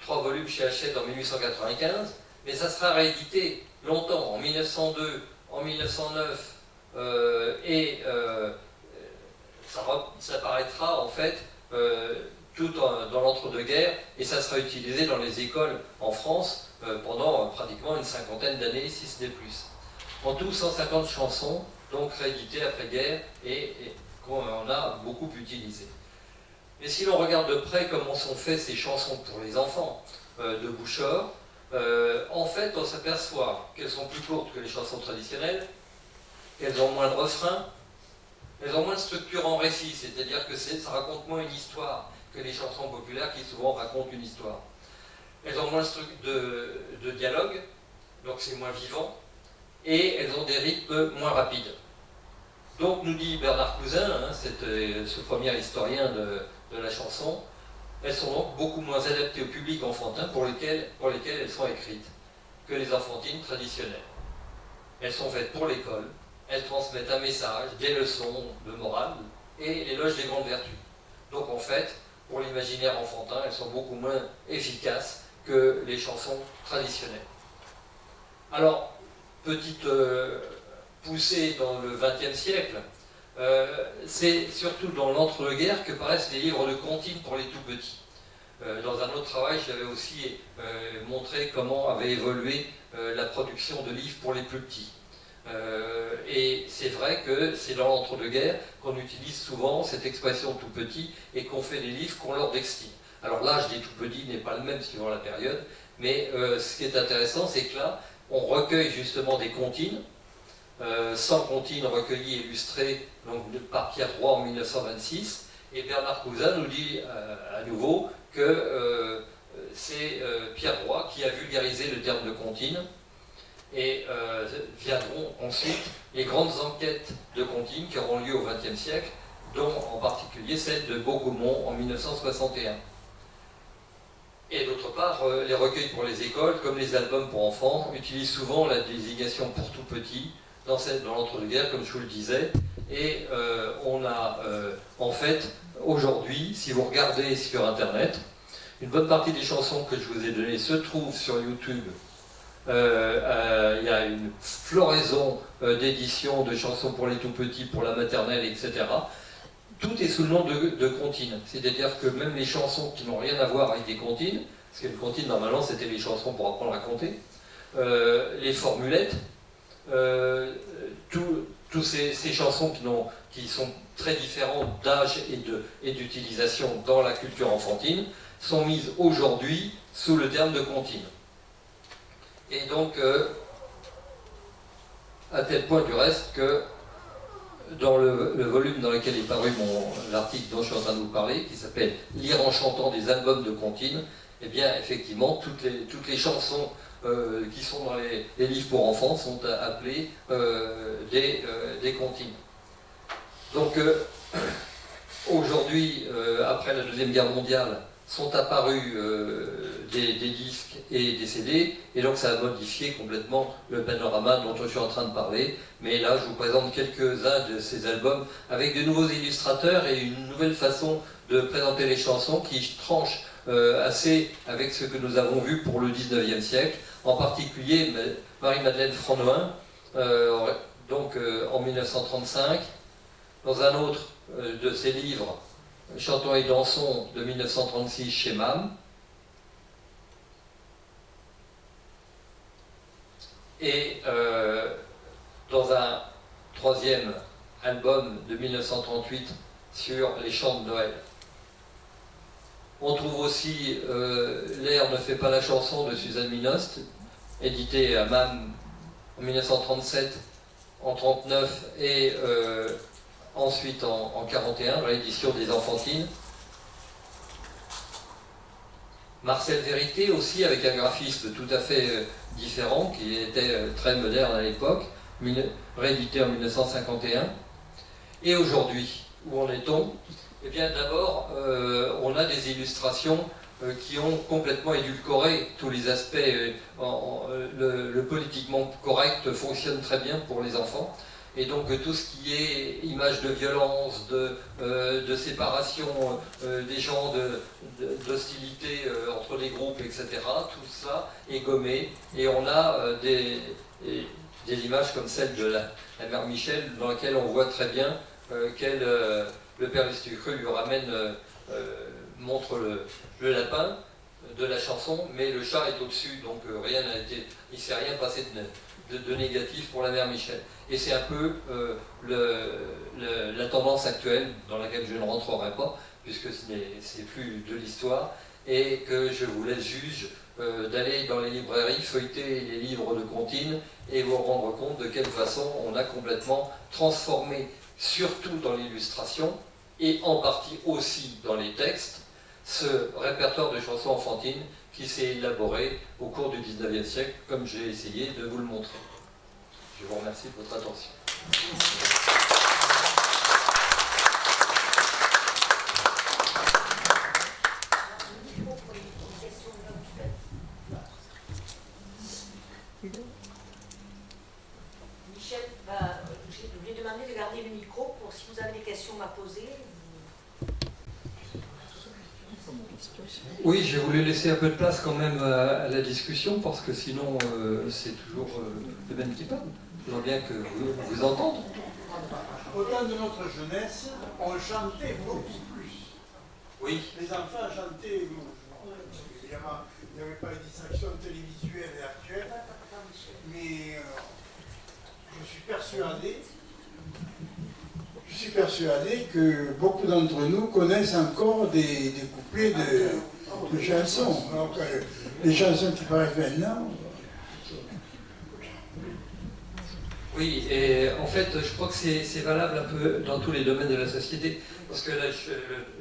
3 volumes chez Hachette en 1895, mais ça sera réédité longtemps, en 1902, en 1909, ça paraîtra en fait tout dans l'entre-deux-guerres, et ça sera utilisé dans les écoles en France pendant pratiquement une cinquantaine d'années, si ce n'est plus. En tout, 150 chansons, donc rééditées après-guerre, et qu'on a beaucoup utilisées. Mais si l'on regarde de près comment sont faites ces chansons pour les enfants de Bouchard, en fait, on s'aperçoit qu'elles sont plus courtes que les chansons traditionnelles, qu'elles ont moins de refrains, elles ont moins de structure en récit, c'est-à-dire que ça raconte moins une histoire que les chansons populaires qui souvent racontent une histoire. Elles ont moins de dialogue, donc c'est moins vivant, et elles ont des rythmes moins rapides. Donc, nous dit Bernard Cousin, ce premier historien de la chanson, elles sont donc beaucoup moins adaptées au public enfantin pour lesquels elles sont écrites que les enfantines traditionnelles. Elles sont faites pour l'école, elles transmettent un message, des leçons de morale et l'éloge des grandes vertus. Donc en fait, pour l'imaginaire enfantin, elles sont beaucoup moins efficaces que les chansons traditionnelles. Alors, petite poussée dans le XXe siècle, c'est surtout dans l'entre-deux-guerres que paraissent les livres de comptines pour les tout-petits. Dans un autre travail, j'avais aussi montré comment avait évolué la production de livres pour les plus petits. Et c'est vrai que c'est dans l'entre-deux-guerres qu'on utilise souvent cette expression tout petit et qu'on fait des livres qu'on leur destine. Alors l'âge des tout petits n'est pas le même suivant la période, mais ce qui est intéressant, c'est que là, on recueille justement des comptines, 100 comptines recueillies et illustrées donc, par Pierre Roy en 1926, et Bernard Cousin nous dit à nouveau que c'est Pierre Roy qui a vulgarisé le terme de comptine, et viendront ensuite les grandes enquêtes de comptines qui auront lieu au XXe siècle, dont en particulier celle de Beaugaumont en 1961. Et d'autre part, les recueils pour les écoles, comme les albums pour enfants, utilisent souvent la désignation pour tout petit dans l'entre-deux-guerres, comme je vous le disais. Et on a en fait, aujourd'hui, si vous regardez sur Internet, une bonne partie des chansons que je vous ai données se trouvent sur YouTube. Il y a une floraison d'éditions de chansons pour les tout-petits, pour la maternelle, etc. Tout est sous le nom de comptines. C'est-à-dire que même les chansons qui n'ont rien à voir avec des comptines, parce que les comptines, normalement, c'était les chansons pour apprendre à compter, les formulettes, toutes ces chansons qui sont très différentes d'âge et d'utilisation dans la culture enfantine, sont mises aujourd'hui sous le terme de comptine. Et donc, à tel point du reste que dans le volume dans lequel est paru l'article dont je suis en train de vous parler, qui s'appelle « Lire en chantant des albums de comptines », eh bien, effectivement, toutes les chansons qui sont dans les livres pour enfants sont appelées des comptines. Donc, aujourd'hui, après la Deuxième Guerre mondiale, sont apparus des disques et des CD, et donc ça a modifié complètement le panorama dont je suis en train de parler. Mais là, je vous présente quelques-uns de ces albums avec de nouveaux illustrateurs et une nouvelle façon de présenter les chansons qui tranche assez avec ce que nous avons vu pour le XIXe siècle, en particulier Marie-Madeleine Fronnoin, donc en 1935, dans un autre de ses livres, Chantons et dansons de 1936 chez MAM. Et dans un troisième album de 1938 sur les chants de Noël. On trouve aussi L'air ne fait pas la chanson de Suzanne Minost, édité à MAM en 1937, en 1939 et ensuite en 1941, dans l'édition des Enfantines. Marcel Vérité aussi, avec un graphisme tout à fait différent, qui était très moderne à l'époque, réédité en 1951. Et aujourd'hui, où en est-on? Eh bien d'abord, on a des illustrations qui ont complètement édulcoré tous les aspects. Le politiquement correct fonctionne très bien pour les enfants. Et donc tout ce qui est image de violence, de séparation des gens, d'hostilité entre les groupes, etc., tout ça est gommé. Et on a des images comme celle de la mère Michel, dans laquelle on voit très bien le père Lestucru lui ramène, montre le lapin de la chanson, mais le chat est au-dessus, donc rien n'a été, il ne s'est rien passé de négatif pour la mère Michel. Et c'est un peu la tendance actuelle, dans laquelle je ne rentrerai pas, puisque c'est plus de l'histoire, et que je vous laisse juge d'aller dans les librairies, feuilleter les livres de comptines, et vous rendre compte de quelle façon on a complètement transformé, surtout dans l'illustration, et en partie aussi dans les textes, ce répertoire de chansons enfantines qui s'est élaboré au cours du 19e siècle, comme j'ai essayé de vous le montrer. Je vous remercie de votre attention. Michel, je vais demander de garder le micro pour si vous avez des questions à poser. Oui, j'ai voulu laisser un peu de place quand même à la discussion, parce que sinon c'est toujours le même qui parle. Je voudrais bien que vous entendez. Au temps de notre jeunesse, on chantait beaucoup plus. Oui. Les enfants chantaient. Évidemment, il n'y avait pas les distractions télévisuelles et actuelles, mais je suis persuadé que beaucoup d'entre nous connaissent encore des couplets de chansons. Alors que les chansons qui paraissent maintenant. Oui, et en fait, je crois que c'est valable un peu dans tous les domaines de la société, parce que là,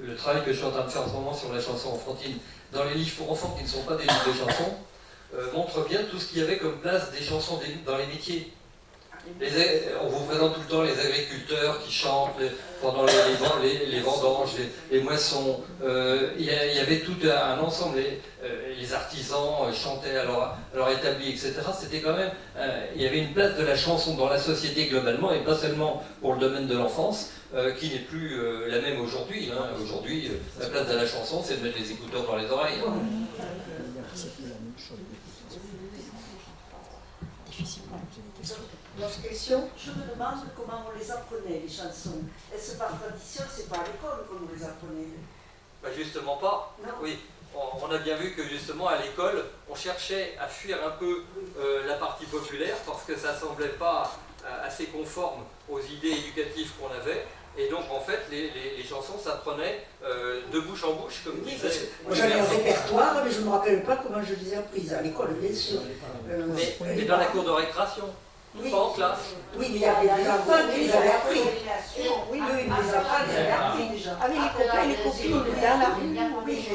le travail que je suis en train de faire en ce moment sur la chanson enfantine, dans les livres pour enfants qui ne sont pas des livres de chansons, montre bien tout ce qu'il y avait comme place des chansons dans les métiers. On vous présente tout le temps les agriculteurs qui chantent pendant les vendanges, les moissons. Il y avait tout un ensemble, les artisans chantaient à leur établi, etc. C'était quand même, il y avait une place de la chanson dans la société globalement, et pas seulement pour le domaine de l'enfance, qui n'est plus la même aujourd'hui. Hein. Aujourd'hui, la place de la chanson, c'est de mettre les écouteurs dans les oreilles. Notre question, je me demande comment on les apprenait, les chansons. Est-ce par tradition, c'est pas à l'école qu'on nous les apprenait? Bah justement pas. Non. Oui. On a bien vu que justement à l'école, on cherchait à fuir un peu la partie populaire parce que ça semblait pas assez conforme aux idées éducatives qu'on avait. Et donc en fait, les chansons s'apprenaient de bouche en bouche, comme disait. Moi j'avais un répertoire, mais je ne me rappelle pas comment je les ai apprises. À l'école, bien sûr. Mais dans la cour de récréation, oui. Pas en classe. Oui, mais il y avait des enfants qui les avaient appris. Oui, mais les enfants les avaient appris déjà. Avec les copains et les copines, dans la rue. Oui,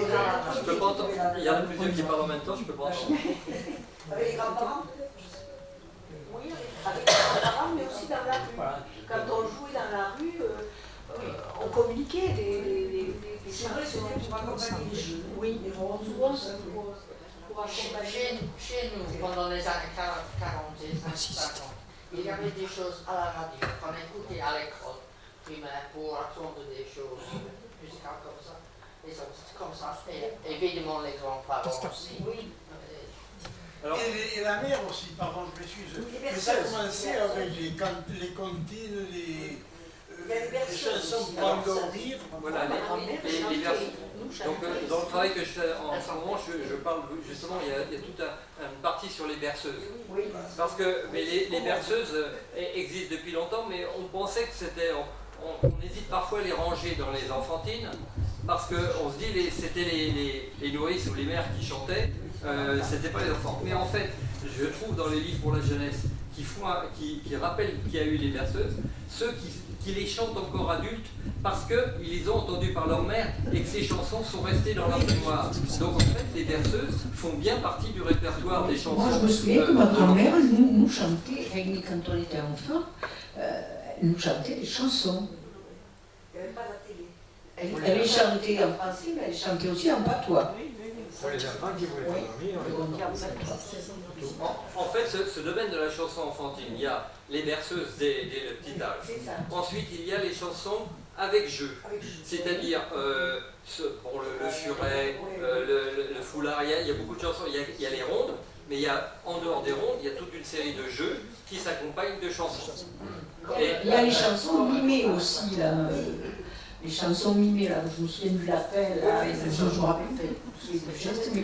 Je peux pas entendre. Il y en a plusieurs qui parlent en même temps, je peux pas entendre. avec les grands-parents. Oui, avec les grands-parents, mais aussi dans la rue. Quand on jouait dans la rue, on communiquait C'est vrai, c'était pour accompagner les jeux. Oui, pour accompagner. Chez nous, pendant les années 40 et 50, il y avait des choses à la radio qu'on écoutait à l'école primaire pour apprendre des choses musicales comme ça. Comme ça, et évidemment les grands-parents aussi. Oui. Alors, Et la mère aussi, pardon, je m'excuse. Mais ça a commencé avec les comptines, les chansons pour endormir. voilà, Donc dans le travail que je fais en ce moment, je parle justement, il y a toute une partie sur les berceuses. Oui. Parce que mais les berceuses existent depuis longtemps, mais on pensait que c'était... On hésite parfois à les ranger dans les enfantines, parce qu'on se dit c'était les nourrices ou les mères qui chantaient, c'était pas les enfants. Mais en fait, je trouve dans les livres pour la jeunesse qui rappellent qu'il y a eu les berceuses, ceux qui les chantent encore adultes parce qu'ils les ont entendus par leur mère et que ces chansons sont restées dans leur mémoire. Donc en fait, les berceuses font bien partie du répertoire des chansons. Moi, je me souviens que ma grand-mère nous chantait, quand on était enfant, elle nous chantait des chansons. Il n'y avait pas la télé. Elle les chantait en français, mais elle chantait aussi en patois. Pour les enfants qui voulaient pas dormir, En fait, ce domaine de la chanson enfantine, il y a les berceuses dès le petit âge. C'est ça. Ensuite, il y a les chansons avec jeu, c'est-à-dire le furet, le foulard, il y a beaucoup de chansons, il y a les rondes, mais il y a, en dehors des rondes, il y a toute une série de jeux qui s'accompagnent de chansons. Et Il y a les chansons mimées aussi, là. Les chansons mimées, là. Je me souviens du lapin, là. Je me rappelle. Les crèches, il y a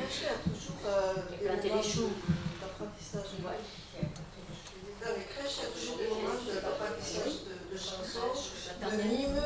toujours des moments d'apprentissage. Dans les crèches, il y a toujours des moments d'apprentissage de chansons, de mimes.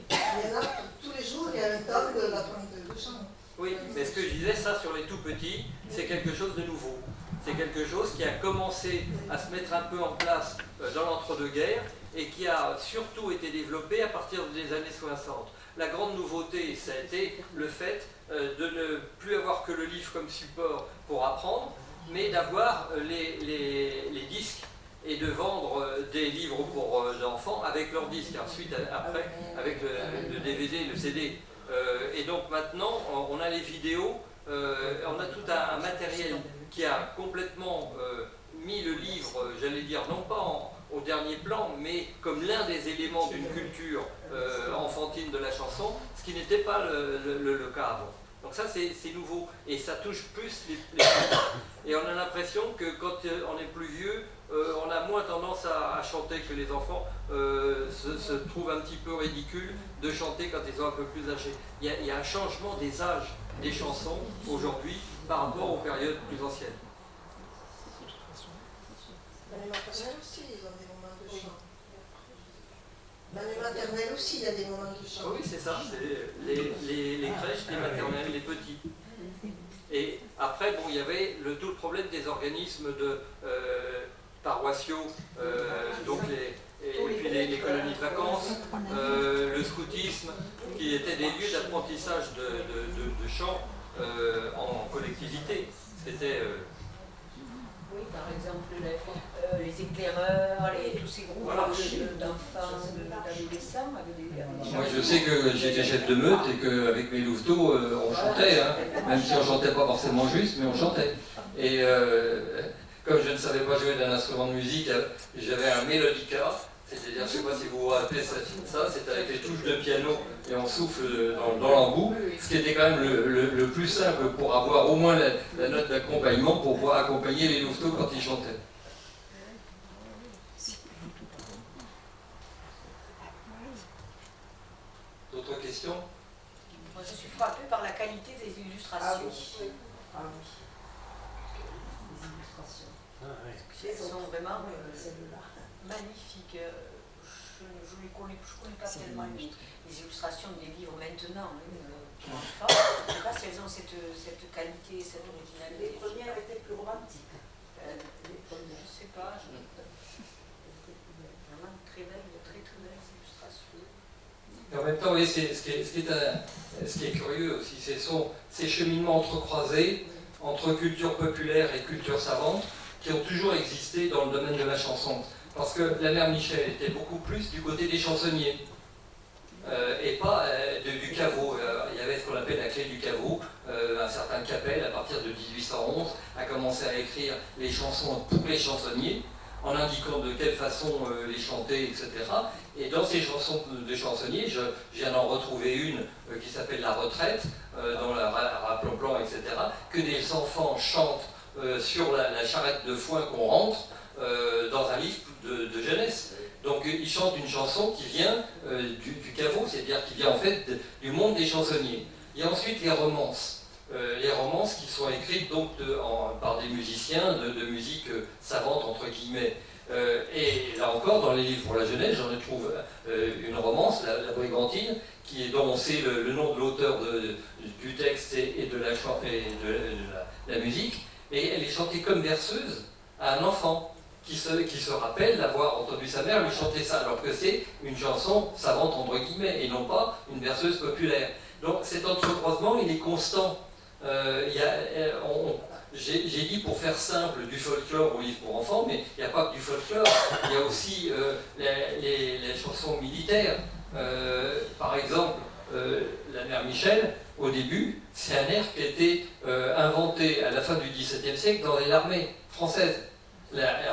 Il y en a tous les jours, il y a un temps de chant. oui, mais ce que je disais, ça sur les tout petits, c'est quelque chose de nouveau. C'est quelque chose qui a commencé à se mettre un peu en place dans l'entre-deux-guerres et qui a surtout été développé à partir des années 60. La grande nouveauté, ça a été le fait de ne plus avoir que le livre comme support pour apprendre, mais d'avoir les disques et de vendre des livres pour enfants avec leurs disques. Ensuite, après, avec le DVD, le CD. Et donc maintenant, on a les vidéos, on a tout un matériel qui a complètement mis le livre, j'allais dire, non pas au dernier plan, mais comme l'un des éléments d'une culture enfantine de la chanson, ce qui n'était pas le cas avant. Donc ça, c'est nouveau, et ça touche plus les petits. Et on a l'impression que quand on est plus vieux, on a moins tendance à chanter que les enfants se trouvent un petit peu ridicule de chanter quand ils sont un peu plus âgés. Il y a un changement des âges des chansons aujourd'hui par rapport aux périodes plus anciennes. Dans les maternelles aussi, ils ont des moments de chant. Dans les maternelles aussi, il y a des moments de chant. Oui, c'est ça, c'est les crèches, les maternelles, les petits. Et après, bon, il y avait tout le problème des organismes paroissiaux, donc et puis les colonies de vacances, le scoutisme, qui étaient des lieux d'apprentissage de chant en collectivité. C'était... Oui, par exemple, les éclaireurs, tous ces groupes Voilà. d'enfants, d'adolescents. Moi, je sais que j'étais chef de meute et qu'avec mes louveteaux, on chantait, hein, même si on chantait pas forcément juste, mais on chantait. Et comme je ne savais pas jouer d'un instrument de musique, j'avais un mélodica, c'est-à-dire, je ne sais pas si vous vous rappelez ça, c'était avec les touches de piano et on souffle dans l'embout, ce qui était quand même le plus simple pour avoir au moins la note d'accompagnement pour pouvoir accompagner les louveteaux quand ils chantaient. D'autres questions? Moi, je suis frappée par la qualité des illustrations. Ah oui. Les illustrations. ouais. Elles sont vraiment Celle-là. magnifiques. Je ne connais pas tellement les illustrations des livres maintenant. Pour enfants. Je ne sais pas si elles ont cette qualité, cette originalité. Les premières étaient plus romantiques. Je ne sais pas. Vraiment très belles, très belles illustrations. Et en même temps, oui, ce qui est curieux aussi, ce sont ces cheminements entrecroisés entre culture populaire et culture savante qui ont toujours existé dans le domaine de la chanson. Parce que la mère Michel était beaucoup plus du côté des chansonniers et pas du caveau. Il y avait ce qu'on appelle la clé du caveau. Un certain Capel, à partir de 1811, a commencé à écrire les chansons pour les chansonniers, en indiquant de quelle façon les chanter, etc. Et dans ces chansons de chansonniers, je viens d'en retrouver une qui s'appelle La Retraite, dans la Raplan-Plan, etc., que des enfants chantent sur la charrette de foin qu'on rentre dans un livre de jeunesse. Donc ils chantent une chanson qui vient du caveau, c'est-à-dire qui vient en fait du monde des chansonniers. Il y a ensuite les romances. Les romances qui sont écrites donc par des musiciens de musique savante, entre guillemets. Et là encore, dans les livres pour la jeunesse, j'en trouve une romance, La Brigantine, dont on sait le nom de l'auteur du texte et de la musique, et elle est chantée comme berceuse à un enfant qui se rappelle d'avoir entendu sa mère lui chanter ça, alors que c'est une chanson savante, entre guillemets, et non pas une berceuse populaire. Donc cet entrecroisement, il est constant. J'ai dit, pour faire simple, du folklore au livre pour enfants, mais il n'y a pas que du folklore, il y a aussi les chansons militaires. Par exemple, la mère Michel, au début, c'est un air qui a été inventé à la fin du XVIIe siècle dans l'armée française,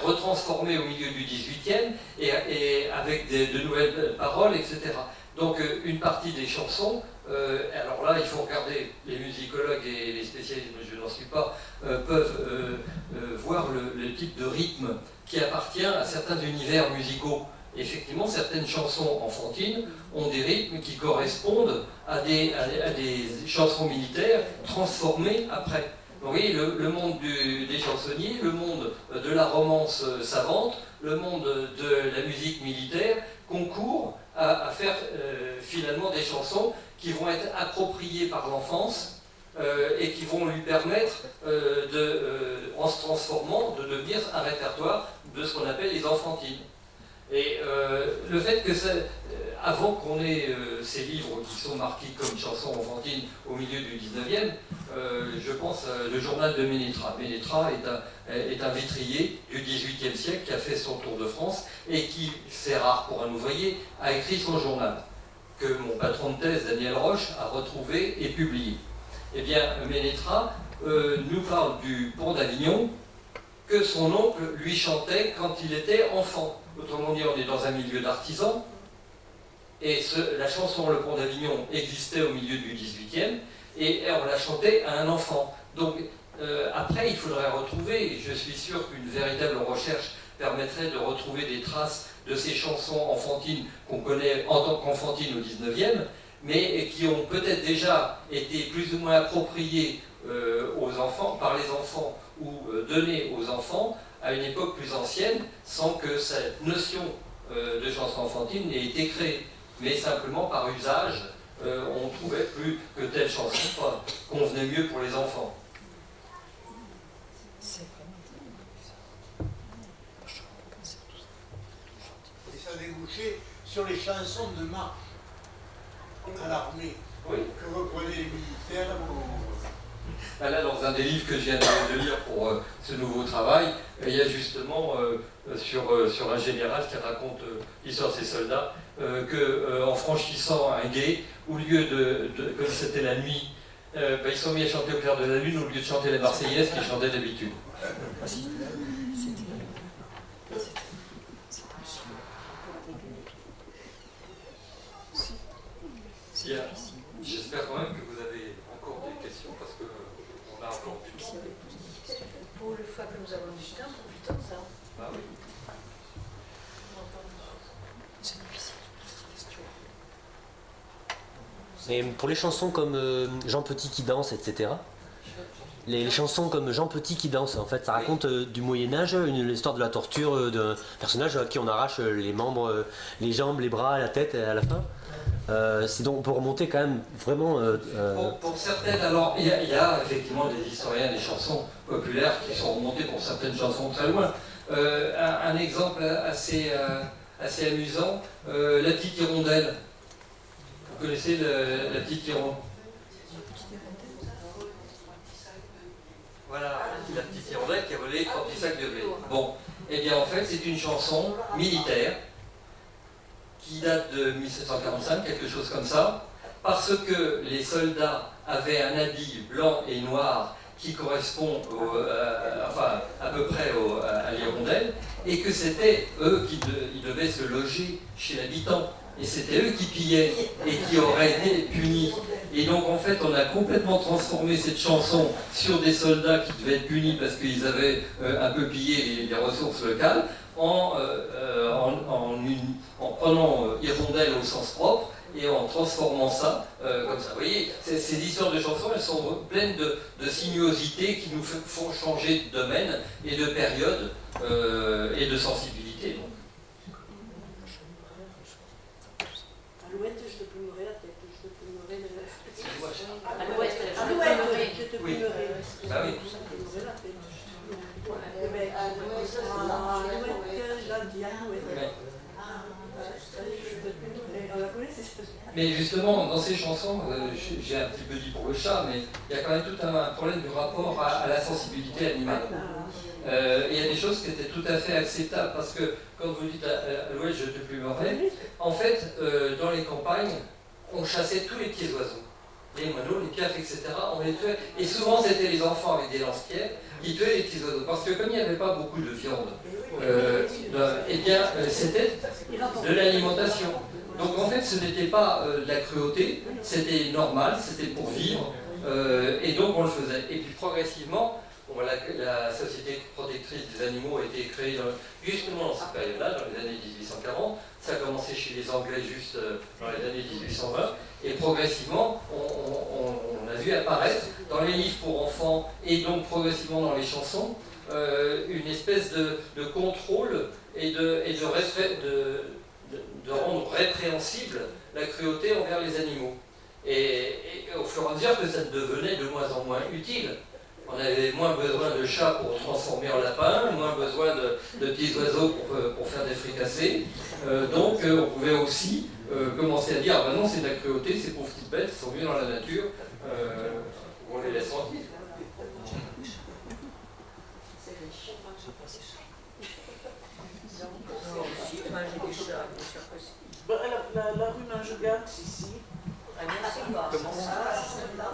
retransformé au milieu du XVIIIe et avec de nouvelles paroles, etc. Donc une partie des chansons, alors là il faut regarder, les musicologues et les spécialistes, je n'en suis pas, peuvent voir le type de rythme qui appartient à certains univers musicaux. Effectivement, certaines chansons enfantines ont des rythmes qui correspondent à des chansons militaires transformées après. Vous voyez, le monde des chansonniers, le monde de la romance savante, le monde de la musique militaire concourent à faire finalement des chansons qui vont être appropriées par l'enfance et qui vont lui permettre, en se transformant, de devenir un répertoire de ce qu'on appelle les enfantines. Et le fait que avant qu'on ait ces livres qui sont marqués comme chansons enfantines au milieu du 19e, je pense le journal de Ménétra. Ménétra est un vitrier du 18e siècle qui a fait son tour de France et qui, c'est rare pour un ouvrier, a écrit son journal, que mon patron de thèse, Daniel Roche, a retrouvé et publié. Eh bien, Ménétra nous parle du pont d'Avignon que son oncle lui chantait quand il était enfant. Autrement dit, on est dans un milieu d'artisans, et la chanson Le Pont d'Avignon existait au milieu du XVIIIe, et on la chantait à un enfant. Donc après, il faudrait retrouver, et je suis sûr qu'une véritable recherche permettrait de retrouver des traces de ces chansons enfantines qu'on connaît en tant qu'enfantines au XIXe, mais qui ont peut-être déjà été plus ou moins appropriées aux enfants, par les enfants, ou données aux enfants, à une époque plus ancienne, sans que cette notion de chanson enfantine n'ait été créée, mais simplement par usage, on trouvait plus que telle chanson convenait mieux pour les enfants. Et ça a débouché sur les chansons de marche à l'armée, Oui. que reprenaient les militaires. Là, dans un des livres que je viens de lire pour ce nouveau travail, il y a justement sur un général qui raconte l'histoire de ses soldats, qu'en franchissant un gué, au lieu comme c'était la nuit, ils sont mis à chanter au clair de la lune au lieu de chanter les Marseillaises qu'ils chantaient d'habitude. J'espère quand même que vous avez encore des questions parce qu'on a encore du temps. Pour le fois que nous avons du temps, profitons de ça. Ah oui. Mais pour les chansons comme Jean Petit qui danse, etc., les chansons comme Jean Petit qui danse, en fait, ça raconte du Moyen-Âge, l'histoire de la torture d'un personnage à qui on arrache les membres, les jambes, les bras, la tête à la fin. C'est donc pour remonter quand même vraiment... Pour certaines, alors il y a effectivement des historiens des chansons populaires qui sont remontés pour certaines chansons très loin. Un exemple assez amusant, La Petite Hirondelle. Vous connaissez La Petite Hirondelle? Voilà, La Petite Hirondelle qui a volé 30 sacs de blé. Bon, eh bien en fait c'est une chanson militaire qui date de 1745, quelque chose comme ça, parce que les soldats avaient un habit blanc et noir qui correspond à peu près à l'hirondelle, et que c'était eux qui devaient se loger chez l'habitant. Et c'était eux qui pillaient et qui auraient été punis. Et donc en fait on a complètement transformé cette chanson sur des soldats qui devaient être punis parce qu'ils avaient un peu pillé les ressources locales en prenant hirondelle au sens propre et en transformant ça comme ça. Vous voyez, ces histoires de chansons, elles sont pleines de sinuosités qui nous font changer de domaine et de période et de sensibilité. Donc. Alouette, je te plumerai la tête, je te plumerai la tête. Alouette, Je te Oui. plumerai. Ah oui. Je te plumerai la tête. Alouette, gentille Alouette. Ouais. On la connaît, c'est ça. Mais justement, dans ces chansons, j'ai un petit peu dit pour le chat, mais il y a quand même tout un problème du rapport à la sensibilité animale. Il y a des choses qui étaient tout à fait acceptables, parce que quand vous dites à l'ouest je te plumerai, en fait, dans les campagnes, on chassait tous les petits oiseaux. Les moineaux, les piafs, etc. On les tuait. Et souvent, c'était les enfants avec des lance-pierres qui tuaient les petits oiseaux. Parce que comme il n'y avait pas beaucoup de viande, eh bien, c'était de l'alimentation. Donc en fait, ce n'était pas de la cruauté, c'était normal, c'était pour vivre, et donc on le faisait. Et puis progressivement, bon, la Société protectrice des animaux a été créée justement dans cette période-là, dans les années 1840. Ça a commencé chez les Anglais juste dans les années 1820. Et progressivement, on a vu apparaître dans les livres pour enfants et donc progressivement dans les chansons une espèce de contrôle et de rendre répréhensible la cruauté envers les animaux. Et au fur et à mesure que ça devenait de moins en moins utile. On avait moins besoin de chats pour transformer en lapin, moins besoin de petits oiseaux pour faire des fricassés. Donc on pouvait aussi commencer à dire ah ben non, c'est de la cruauté, ces pauvres petites bêtes sont mieux dans la nature, on les laisse tranquilles. La rue Mangegatz ici.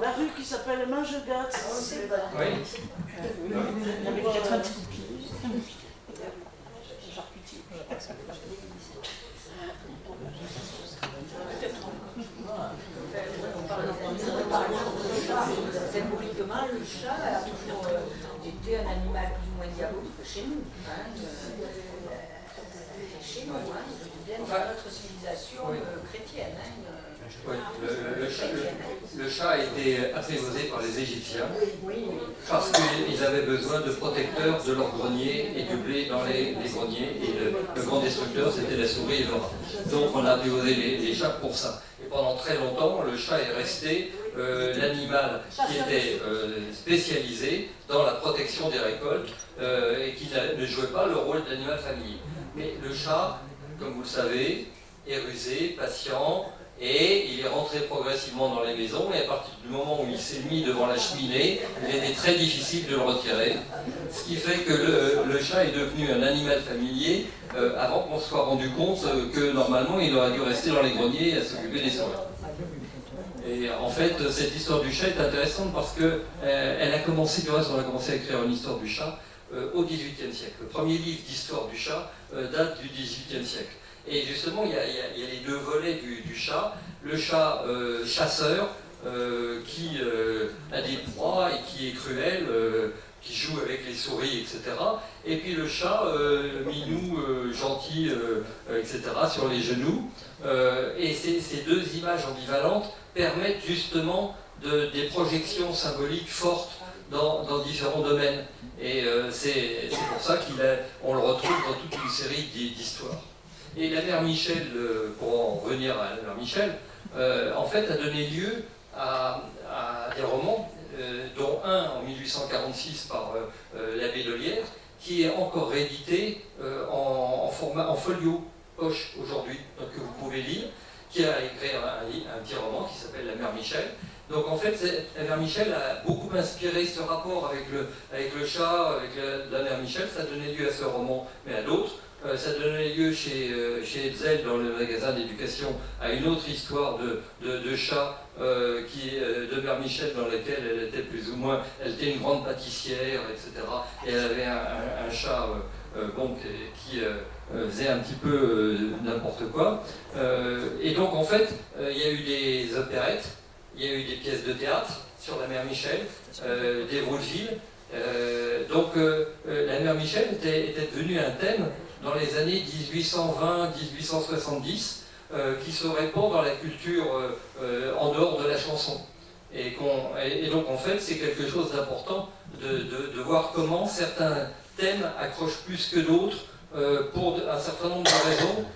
La rue qui s'appelle Mangegatz. Oui. Il y avait peut-être un petit Symboliquement, le chat a toujours été un animal plus ou moins diabolique chez nous. Chez nous, bien dans notre civilisation chrétienne. Oui, le chat a été apprivoisé par les Égyptiens parce qu'ils avaient besoin de protecteurs de leurs greniers et du blé dans les greniers. Et le grand destructeur, c'était la souris et le rat. Donc on a apprivoisé les chats pour ça. Et pendant très longtemps, le chat est resté l'animal qui était spécialisé dans la protection des récoltes et qui ne jouait pas le rôle d'animal familier. Mais le chat, comme vous le savez, est rusé, patient, et il est rentré progressivement dans les maisons, et à partir du moment où il s'est mis devant la cheminée, il était très difficile de le retirer. Ce qui fait que le chat est devenu un animal familier avant qu'on se soit rendu compte que normalement il aurait dû rester dans les greniers à s'occuper des souris. Et en fait, cette histoire du chat est intéressante parce que elle a commencé, du reste, on a commencé à écrire une histoire du chat au XVIIIe siècle. Le premier livre d'histoire du chat date du XVIIIe siècle. Et justement, il y a les deux volets du chat. Le chat chasseur, qui a des proies et qui est cruel, qui joue avec les souris, etc. Et puis le chat minou, gentil, etc. sur les genoux. Et ces deux images ambivalentes permettent justement des projections symboliques fortes dans différents domaines. Et c'est pour ça qu'on le retrouve dans toute une série d'histoires. Et la mère Michel, pour en revenir à la mère Michel, en fait a donné lieu à des romans, dont un en 1846 par l'abbé Dolière, qui est encore réédité en folio poche aujourd'hui, que vous pouvez lire, qui a écrit un petit roman qui s'appelle La mère Michel. Donc en fait, la mère Michel a beaucoup inspiré ce rapport avec le chat, avec la mère Michel. Ça a donné lieu à ce roman, mais à d'autres. Ça a donné lieu chez Hetzel, dans le magasin d'éducation, à une autre histoire de chat, de mère Michel, dans laquelle elle était plus ou moins, elle était une grande pâtissière, etc. Et elle avait un chat qui faisait un petit peu n'importe quoi. Et donc en fait, il y a eu des opérettes, il y a eu des pièces de théâtre sur la mère Michel, des vaudevilles. Donc la mère Michel était devenue un thème dans les années 1820-1870 qui se répand dans la culture en dehors de la chanson. Et donc en fait c'est quelque chose d'important de voir comment certains thèmes accrochent plus que d'autres pour un certain nombre de raisons,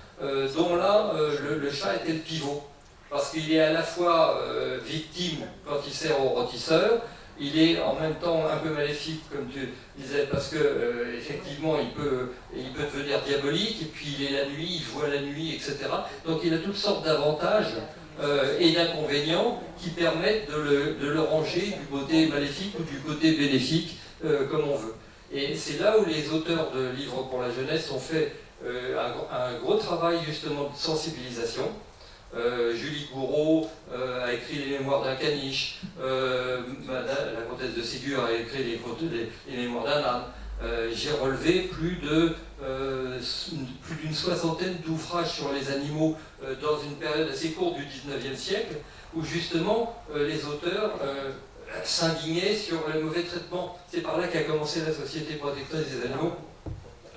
dont là le chat était le pivot. Parce qu'il est à la fois victime quand il sert au rôtisseur, il est en même temps un peu maléfique, comme tu disais, parce que effectivement il peut devenir diabolique, et puis il est la nuit, il voit la nuit, etc. Donc il a toutes sortes d'avantages et d'inconvénients qui permettent de le ranger du côté maléfique ou du côté bénéfique, comme on veut. Et c'est là où les auteurs de livres pour la jeunesse ont fait un gros travail justement de sensibilisation. Julie Gouraud a écrit les mémoires d'un caniche, la comtesse de Ségur a écrit les mémoires d'un âne. J'ai relevé plus d'une soixantaine d'ouvrages sur les animaux dans une période assez courte du 19e siècle, où justement les auteurs s'indignaient sur le mauvais traitement. C'est par là qu'a commencé la Société protectrice des animaux,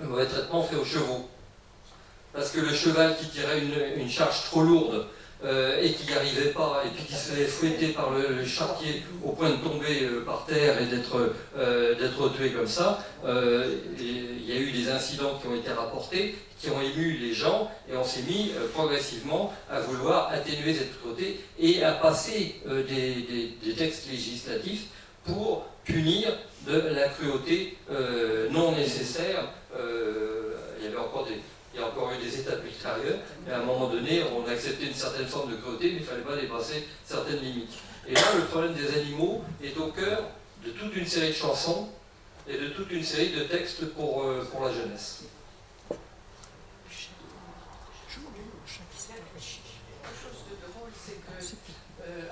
le mauvais traitement fait aux chevaux. Parce que le cheval qui tirait une charge trop lourde et qui n'y arrivait pas, et puis qui se faisait fouetter par le charretier au point de tomber par terre et d'être tué comme ça, il y a eu des incidents qui ont été rapportés, qui ont ému les gens, et on s'est mis progressivement à vouloir atténuer cette cruauté et à passer des textes législatifs pour punir de la cruauté non nécessaire. Il y a encore eu des étapes ultérieures, mais à un moment donné, on acceptait une certaine forme de cruauté, mais il ne fallait pas dépasser certaines limites. Et là, le problème des animaux est au cœur de toute une série de chansons et de toute une série de textes pour la jeunesse. Quelque chose de drôle, c'est que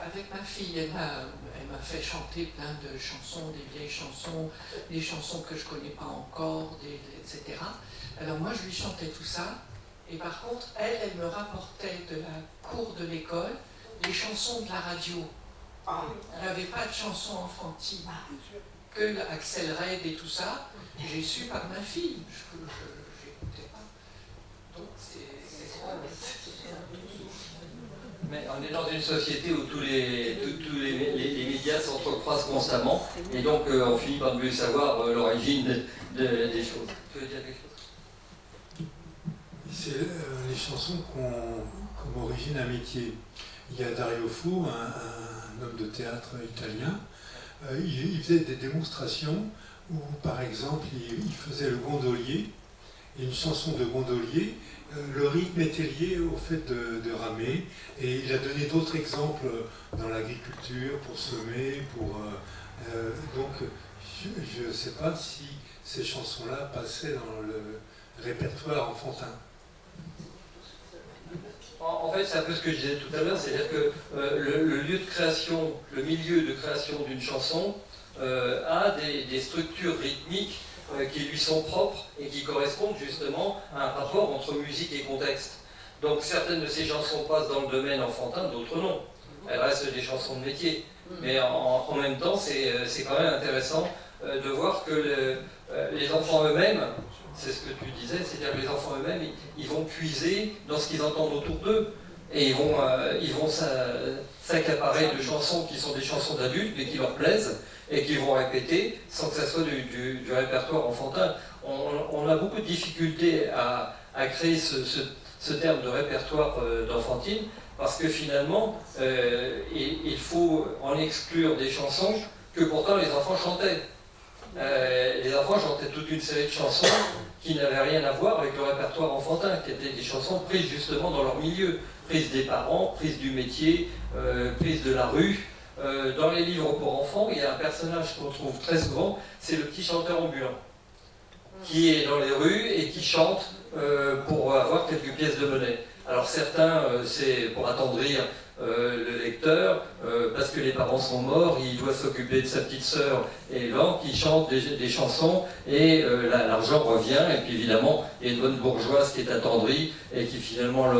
avec ma fille, elle m'a fait chanter plein de chansons, des vieilles chansons, des chansons que je ne connais pas encore, etc. Alors moi, je lui chantais tout ça, et par contre, elle me rapportait de la cour de l'école les chansons de la radio. Il n'y avait pas de chansons enfantines, que Axel Red et tout ça, j'ai su par ma fille, je n'écoutais pas. Donc c'est ça. Mais on est dans une société où tous les médias s'entrecroisent constamment, et donc on finit par ne plus savoir l'origine des choses. Tu veux dire quelque chose ? C'est les chansons qui ont comme origine un métier. Il y a Dario Fo, un homme de théâtre italien, il faisait des démonstrations où, par exemple, il faisait le gondolier, et une chanson de gondolier, le rythme était lié au fait de ramer, et il a donné d'autres exemples dans l'agriculture, pour semer, donc je ne sais pas si ces chansons-là passaient dans le répertoire enfantin. En fait, c'est un peu ce que je disais tout à l'heure, c'est-à-dire que le lieu de création, le milieu de création d'une chanson a des structures rythmiques qui lui sont propres et qui correspondent justement à un rapport entre musique et contexte. Donc certaines de ces chansons passent dans le domaine enfantin, d'autres non. Elles restent des chansons de métier. Mais en même temps, c'est quand même intéressant de voir que les enfants eux-mêmes, c'est ce que tu disais, c'est-à-dire que les enfants eux-mêmes, ils vont puiser dans ce qu'ils entendent autour d'eux, et ils vont s'accaparer de chansons qui sont des chansons d'adultes, mais qui leur plaisent, et qu'ils vont répéter, sans que ça soit du répertoire enfantin. On a beaucoup de difficultés à créer ce terme de répertoire d'enfantine, parce que finalement, il faut en exclure des chansons que pourtant les enfants chantaient. Les enfants chantaient toute une série de chansons qui n'avaient rien à voir avec le répertoire enfantin, qui étaient des chansons prises justement dans leur milieu, prises des parents, prises du métier, prises de la rue. Dans les livres pour enfants, il y a un personnage qu'on trouve très souvent, c'est le petit chanteur ambulant, qui est dans les rues et qui chante pour avoir quelques pièces de monnaie. Alors certains, c'est pour attendrir le lecteur, parce que les parents sont morts, il doit s'occuper de sa petite sœur, et donc il chante des chansons, et l'argent revient, et puis évidemment, il y a une bonne bourgeoise qui est attendrie, et qui finalement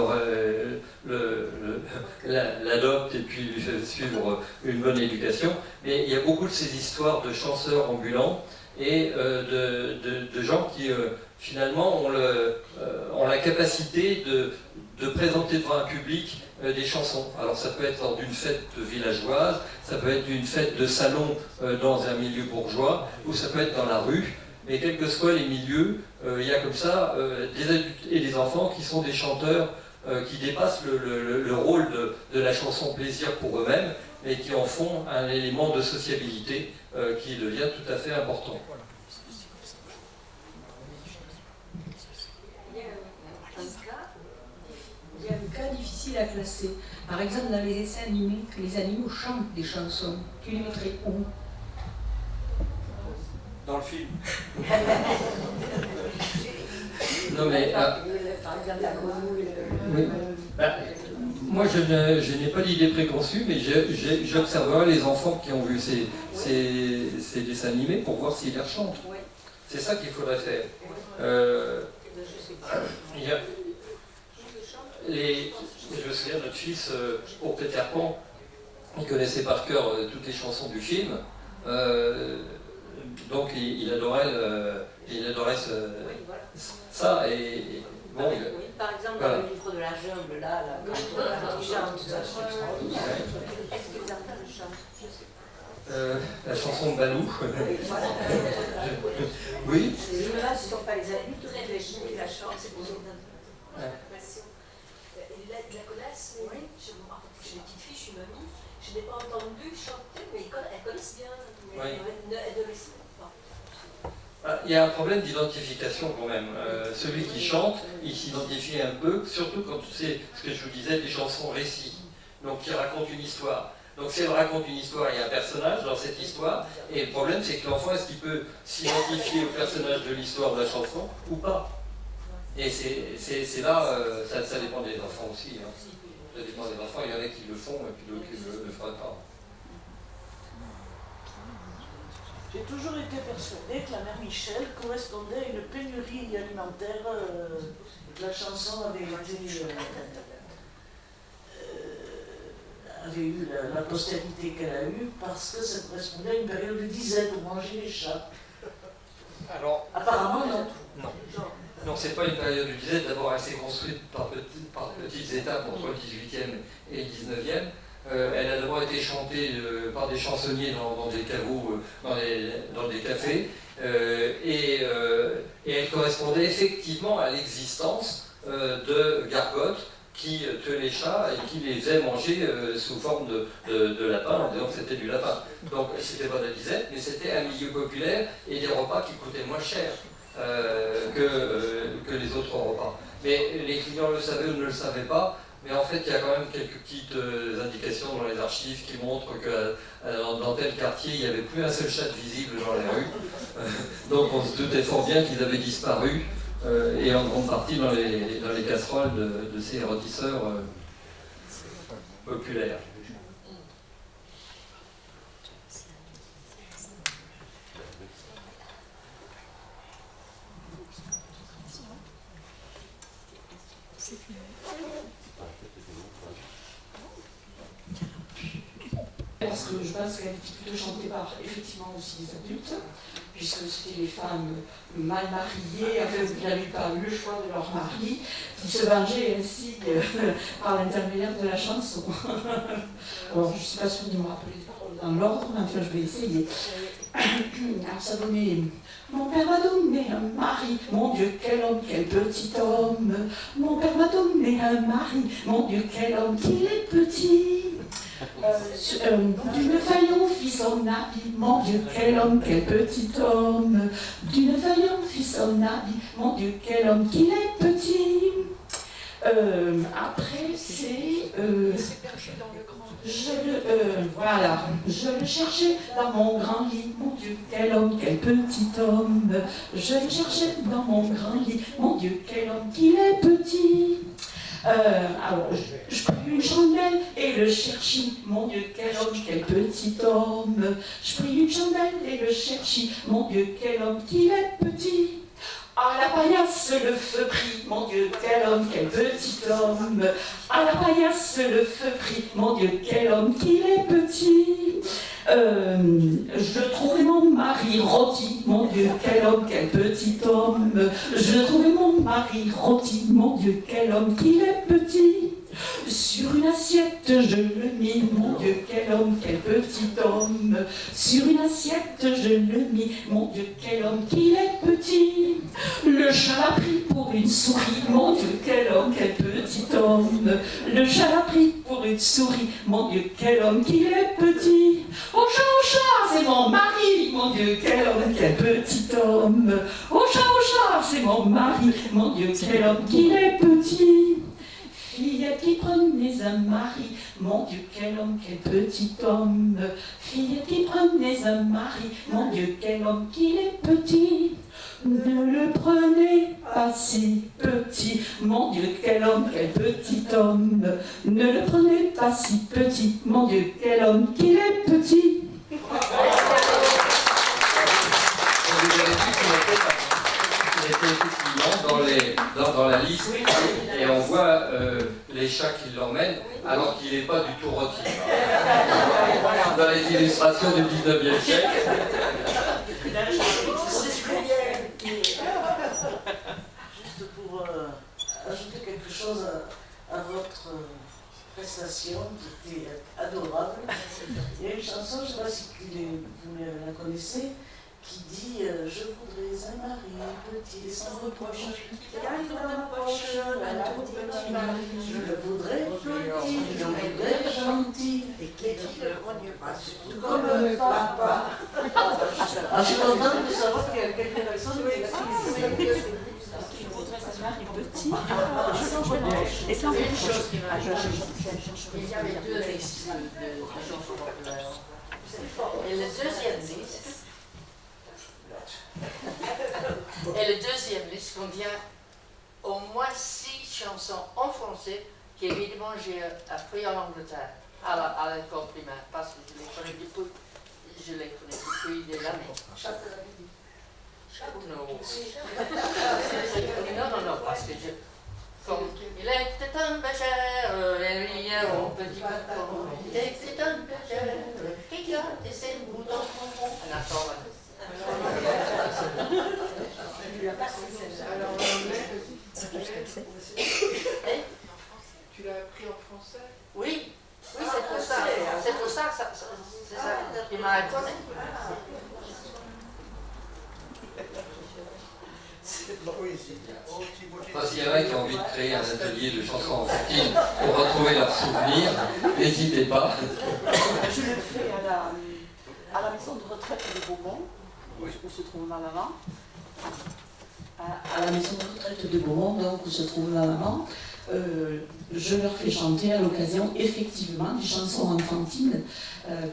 l'adopte, et puis lui fait suivre une bonne éducation. Mais il y a beaucoup de ces histoires de chanceurs ambulants, et de gens finalement ont la capacité de présenter devant un public des chansons. Alors ça peut être lors d'une fête villageoise, ça peut être une fête de salon dans un milieu bourgeois, ou ça peut être dans la rue, mais quels que soient les milieux, il y a comme ça des adultes et des enfants qui sont des chanteurs qui dépassent le rôle de la chanson plaisir pour eux-mêmes, mais qui en font un élément de sociabilité qui devient tout à fait important. Il y a un cas difficile à classer. Par exemple, dans les dessins animés, les animaux chantent des chansons. Tu les mettrais où? Dans le film. Non mais... Par exemple, la grenouille. Oui. Moi, je n'ai pas d'idée préconçue, mais j'observerai les enfants qui ont vu ces dessins animés pour voir s'ils les rechantent. C'est ça qu'il faudrait faire. Je me souviens, notre fils, pour Peter Pan, il connaissait par cœur toutes les chansons du film. Donc il adorait ça. Et bon, par exemple, voilà. dans le livre de la jungle, là, quand il chante, ça chante extraordinaire. Est-ce que les enfants le chantent? La chanson de Balou. Oui. Je me demande si ce ne sont pas les adultes qui la chantent, c'est pour ça. La connaissent, oui. J'ai une petite fille, je suis mamie. Je n'ai pas entendu chanter, mais elles connaissent bien. Oui. Elles ne le savent pas. Il y a un problème d'identification quand même. Celui qui chante, il s'identifie un peu, surtout quand c'est ce que je vous disais, des chansons récits, donc qui racontent une histoire. Donc si elle raconte une histoire, il y a un personnage dans cette histoire, et le problème c'est que l'enfant, est-ce qu'il peut s'identifier au personnage de l'histoire de la chanson ou pas? Et c'est là, ça dépend des enfants aussi. Hein. Ça dépend des enfants, il y en a qui le font et puis d'autres qui ne le feraient pas. J'ai toujours été persuadée que la mère Michel correspondait à une pénurie alimentaire. La chanson avait eu la postérité qu'elle a eue parce que ça correspondait à une période de disette pour manger les chats. Alors, apparemment, non. Non, c'est pas une période de disette. D'abord, elle s'est construite par petites étapes entre le 18e et le 19e. Elle a d'abord été chantée par des chansonniers dans des caveaux, dans des cafés, et elle correspondait effectivement à l'existence de gargotes qui tuaient les chats et qui les faisaient manger sous forme de lapin, en disant que c'était du lapin. Donc c'était pas de la disette, mais c'était un milieu populaire et des repas qui coûtaient moins cher que les autres repas. Mais les clients le savaient ou ne le savaient pas. Mais en fait, il y a quand même quelques petites indications dans les archives qui montrent que dans tel quartier, il n'y avait plus un seul chat visible dans les rues. Donc on se doutait fort bien qu'ils avaient disparu, et en grande partie dans les casseroles de ces rôtisseurs populaires. Parce que je pense qu'elle était plutôt chantée par effectivement aussi les adultes, puisque c'était les femmes mal mariées, enfin, qui n'avaient pas eu le choix de leur mari, qui se vengeaient ainsi par l'intermédiaire de la chanson. Alors je ne suis pas sûre de me rappeler les paroles dans l'ordre, mais enfin je vais essayer. Alors ça donnait: mon père m'a donné un mari, mon Dieu quel homme, quel petit homme. Mon père m'a donné un mari, mon Dieu quel homme qu'il est petit. D'une feuille on fit son habit, mon Dieu quel homme, quel petit homme. D'une feuille on fit son habit, mon Dieu quel homme qu'il est petit. Après c'est voilà, je le cherchais dans mon grand lit, mon Dieu quel homme, quel petit homme. Je le cherchais dans mon grand lit, mon Dieu quel homme qu'il est petit. Alors, je pris une chandelle et le cherchis, mon Dieu, quel homme, quel petit homme. Je pris une chandelle et le cherchis, mon Dieu, quel homme qu'il est petit. À la paillasse le feu prit, mon Dieu, quel homme, quel petit homme. À la paillasse le feu prit, mon Dieu, quel homme qu'il est petit. Je trouvais mon mari rôti, mon Dieu, quel homme, quel petit homme. Je trouvais mon mari rôti, mon Dieu, quel homme qu'il est petit. Sur une assiette je le mis, mon Dieu, quel homme, quel petit homme. Sur une assiette je le mis, mon Dieu, quel homme qu'il est petit. Le chat l'a pris pour une souris, mon Dieu, quel homme, quel petit homme. Le chat l'a pris pour une souris, mon Dieu, quel homme qu'il est petit. Au chat, c'est mon mari, mon Dieu, quel homme, quel petit homme. Au chat, c'est mon mari, mon Dieu, quel homme qu'il est petit. Fillette qui prenait un mari, mon Dieu, quel homme, quel petit homme. Fillette qui prenait un mari, mon Dieu, quel homme qu'il est petit. Ne le prenez pas si petit, mon Dieu, quel homme, quel petit homme. Ne le prenez pas si petit, mon Dieu, quel homme qu'il est petit. Il était effectivement dans la liste et on voit les chats qui l'emmènent alors qu'il n'est pas du tout rôti. Dans les illustrations du 19e siècle. Juste pour ajouter quelque chose à votre prestation qui était adorable. Il y a une chanson, je ne sais pas si vous la connaissez, qui dit je voudrais un mari petit et sans reproche, qui aille dans ma poche, un tout petit mari. Je le voudrais petit, je le voudrais gentil, et qui ne grogne pas, surtout comme papa. Je suis contente de savoir qu'il y a quelques personnes qui Je voudrais un mari petit et sans une chose qui m'a il y avait deux listes de chansons populaires. Et le deuxième liste contient au moins 6 chansons en français qu'évidemment j'ai appris en Angleterre à l'école primaire parce que je les connais depuis des années. Non, parce que comme il était un pêcheur, et riait au petit bateau. Il était un pêcheur, qui gardait ses moutons. Un accord. Tu l'as appris en français? Oui, c'est pour ça. C'est pour ça que c'est ça qui m'a étonné. S'il y en a qui ont envie de créer un atelier de chansons enfantines pour retrouver leurs souvenirs, n'hésitez pas. Je le fais à la maison de retraite de Beaumont, où se trouve ma maman. À la maison de retraite de Beaumont, donc, où se trouve ma maman. Je leur fais chanter à l'occasion effectivement des chansons enfantines,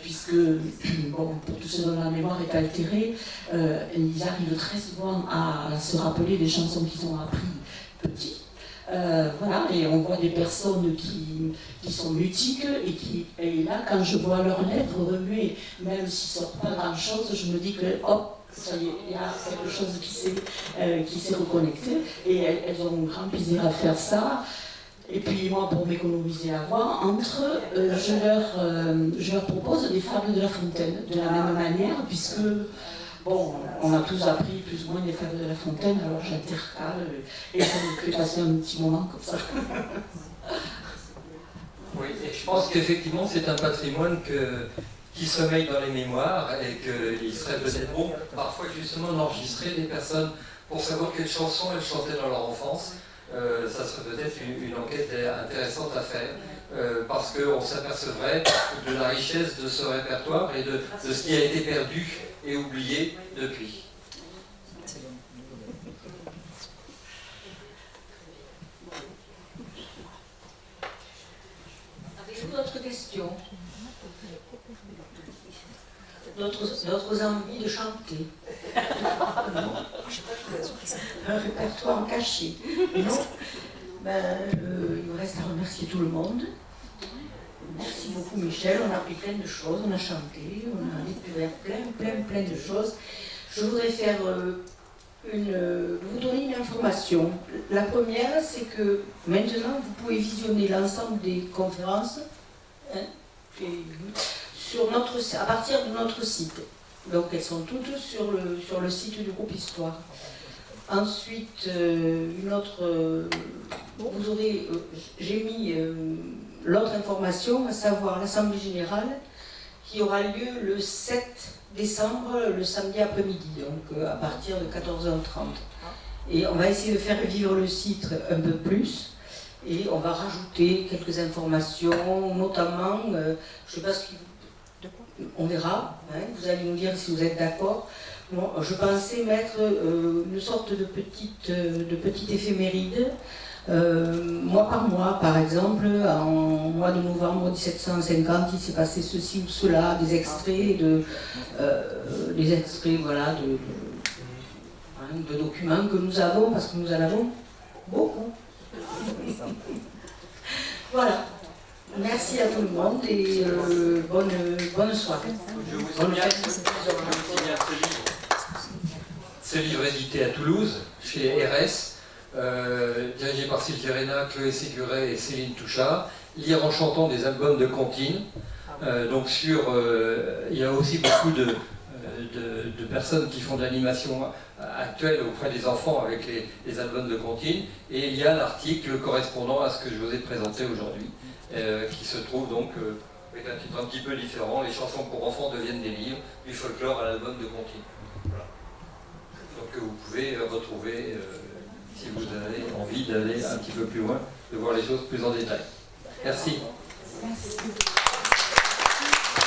puisque, bon, pour tous ceux dont la mémoire est altérée, ils arrivent très souvent à se rappeler des chansons qu'ils ont appris petits. Voilà, et on voit des personnes qui sont mutiques et là, quand je vois leurs lèvres remuer, même s'ils ne sortent pas grand-chose, je me dis que, hop, ça y est, il y a quelque chose qui s'est reconnecté, et elles ont un grand plaisir à faire ça. Et puis moi, pour m'économiser la voix, je leur propose des fables de La Fontaine, de la même manière, puisque, bon, on a tous appris plus ou moins des fables de La Fontaine, alors j'intercale, et ça nous fait passer un petit moment comme ça. Oui, et je pense qu'effectivement, c'est un patrimoine qui sommeille dans les mémoires et qu'il serait peut-être bon, parfois justement, d'enregistrer des personnes pour savoir quelles chansons elles chantaient dans leur enfance. Ça serait peut-être une enquête intéressante à faire, parce qu'on s'apercevrait de la richesse de ce répertoire et de ce qui a été perdu et oublié depuis. Avez-vous d'autres questions? D'autres envies de chanter? Non. Un répertoire caché? Non. Il me reste à remercier tout le monde. Merci beaucoup Michel, on a appris plein de choses, on a chanté, on a découvert plein de choses. Je voudrais faire vous donner une information. La première, c'est que maintenant vous pouvez visionner l'ensemble des conférences à partir de notre site. Donc elles sont toutes sur le site du groupe Histoire. Ensuite, j'ai mis l'autre information, à savoir l'Assemblée Générale, qui aura lieu le 7 décembre, le samedi après-midi, donc à partir de 14h30. Et on va essayer de faire vivre le site un peu plus, et on va rajouter quelques informations, notamment, je ne sais pas ce qui... On verra, hein, vous allez nous dire si vous êtes d'accord. Bon, je pensais mettre une sorte de petite éphéméride, mois par mois, par exemple, en mois de novembre 1750, il s'est passé ceci ou cela, des extraits voilà, de documents que nous avons, parce que nous en avons beaucoup. Voilà. Merci à tout le monde et bonne soirée. Je vous signale ce livre édité à Toulouse, chez RS, dirigé par Sylvie Réna, Chloé Séguret et Céline Touchard. Lire en chantant des albums de comptines. Donc il y a aussi beaucoup de personnes qui font de l'animation actuelle auprès des enfants avec les albums de comptines. Et il y a l'article correspondant à ce que je vous ai présenté aujourd'hui, qui se trouve donc avec un titre un petit peu différent, Les chansons pour enfants deviennent des livres, du folklore à l'album de comptines. Voilà. Donc vous pouvez retrouver, si vous avez envie d'aller un petit peu plus loin, de voir les choses plus en détail. Merci. Merci.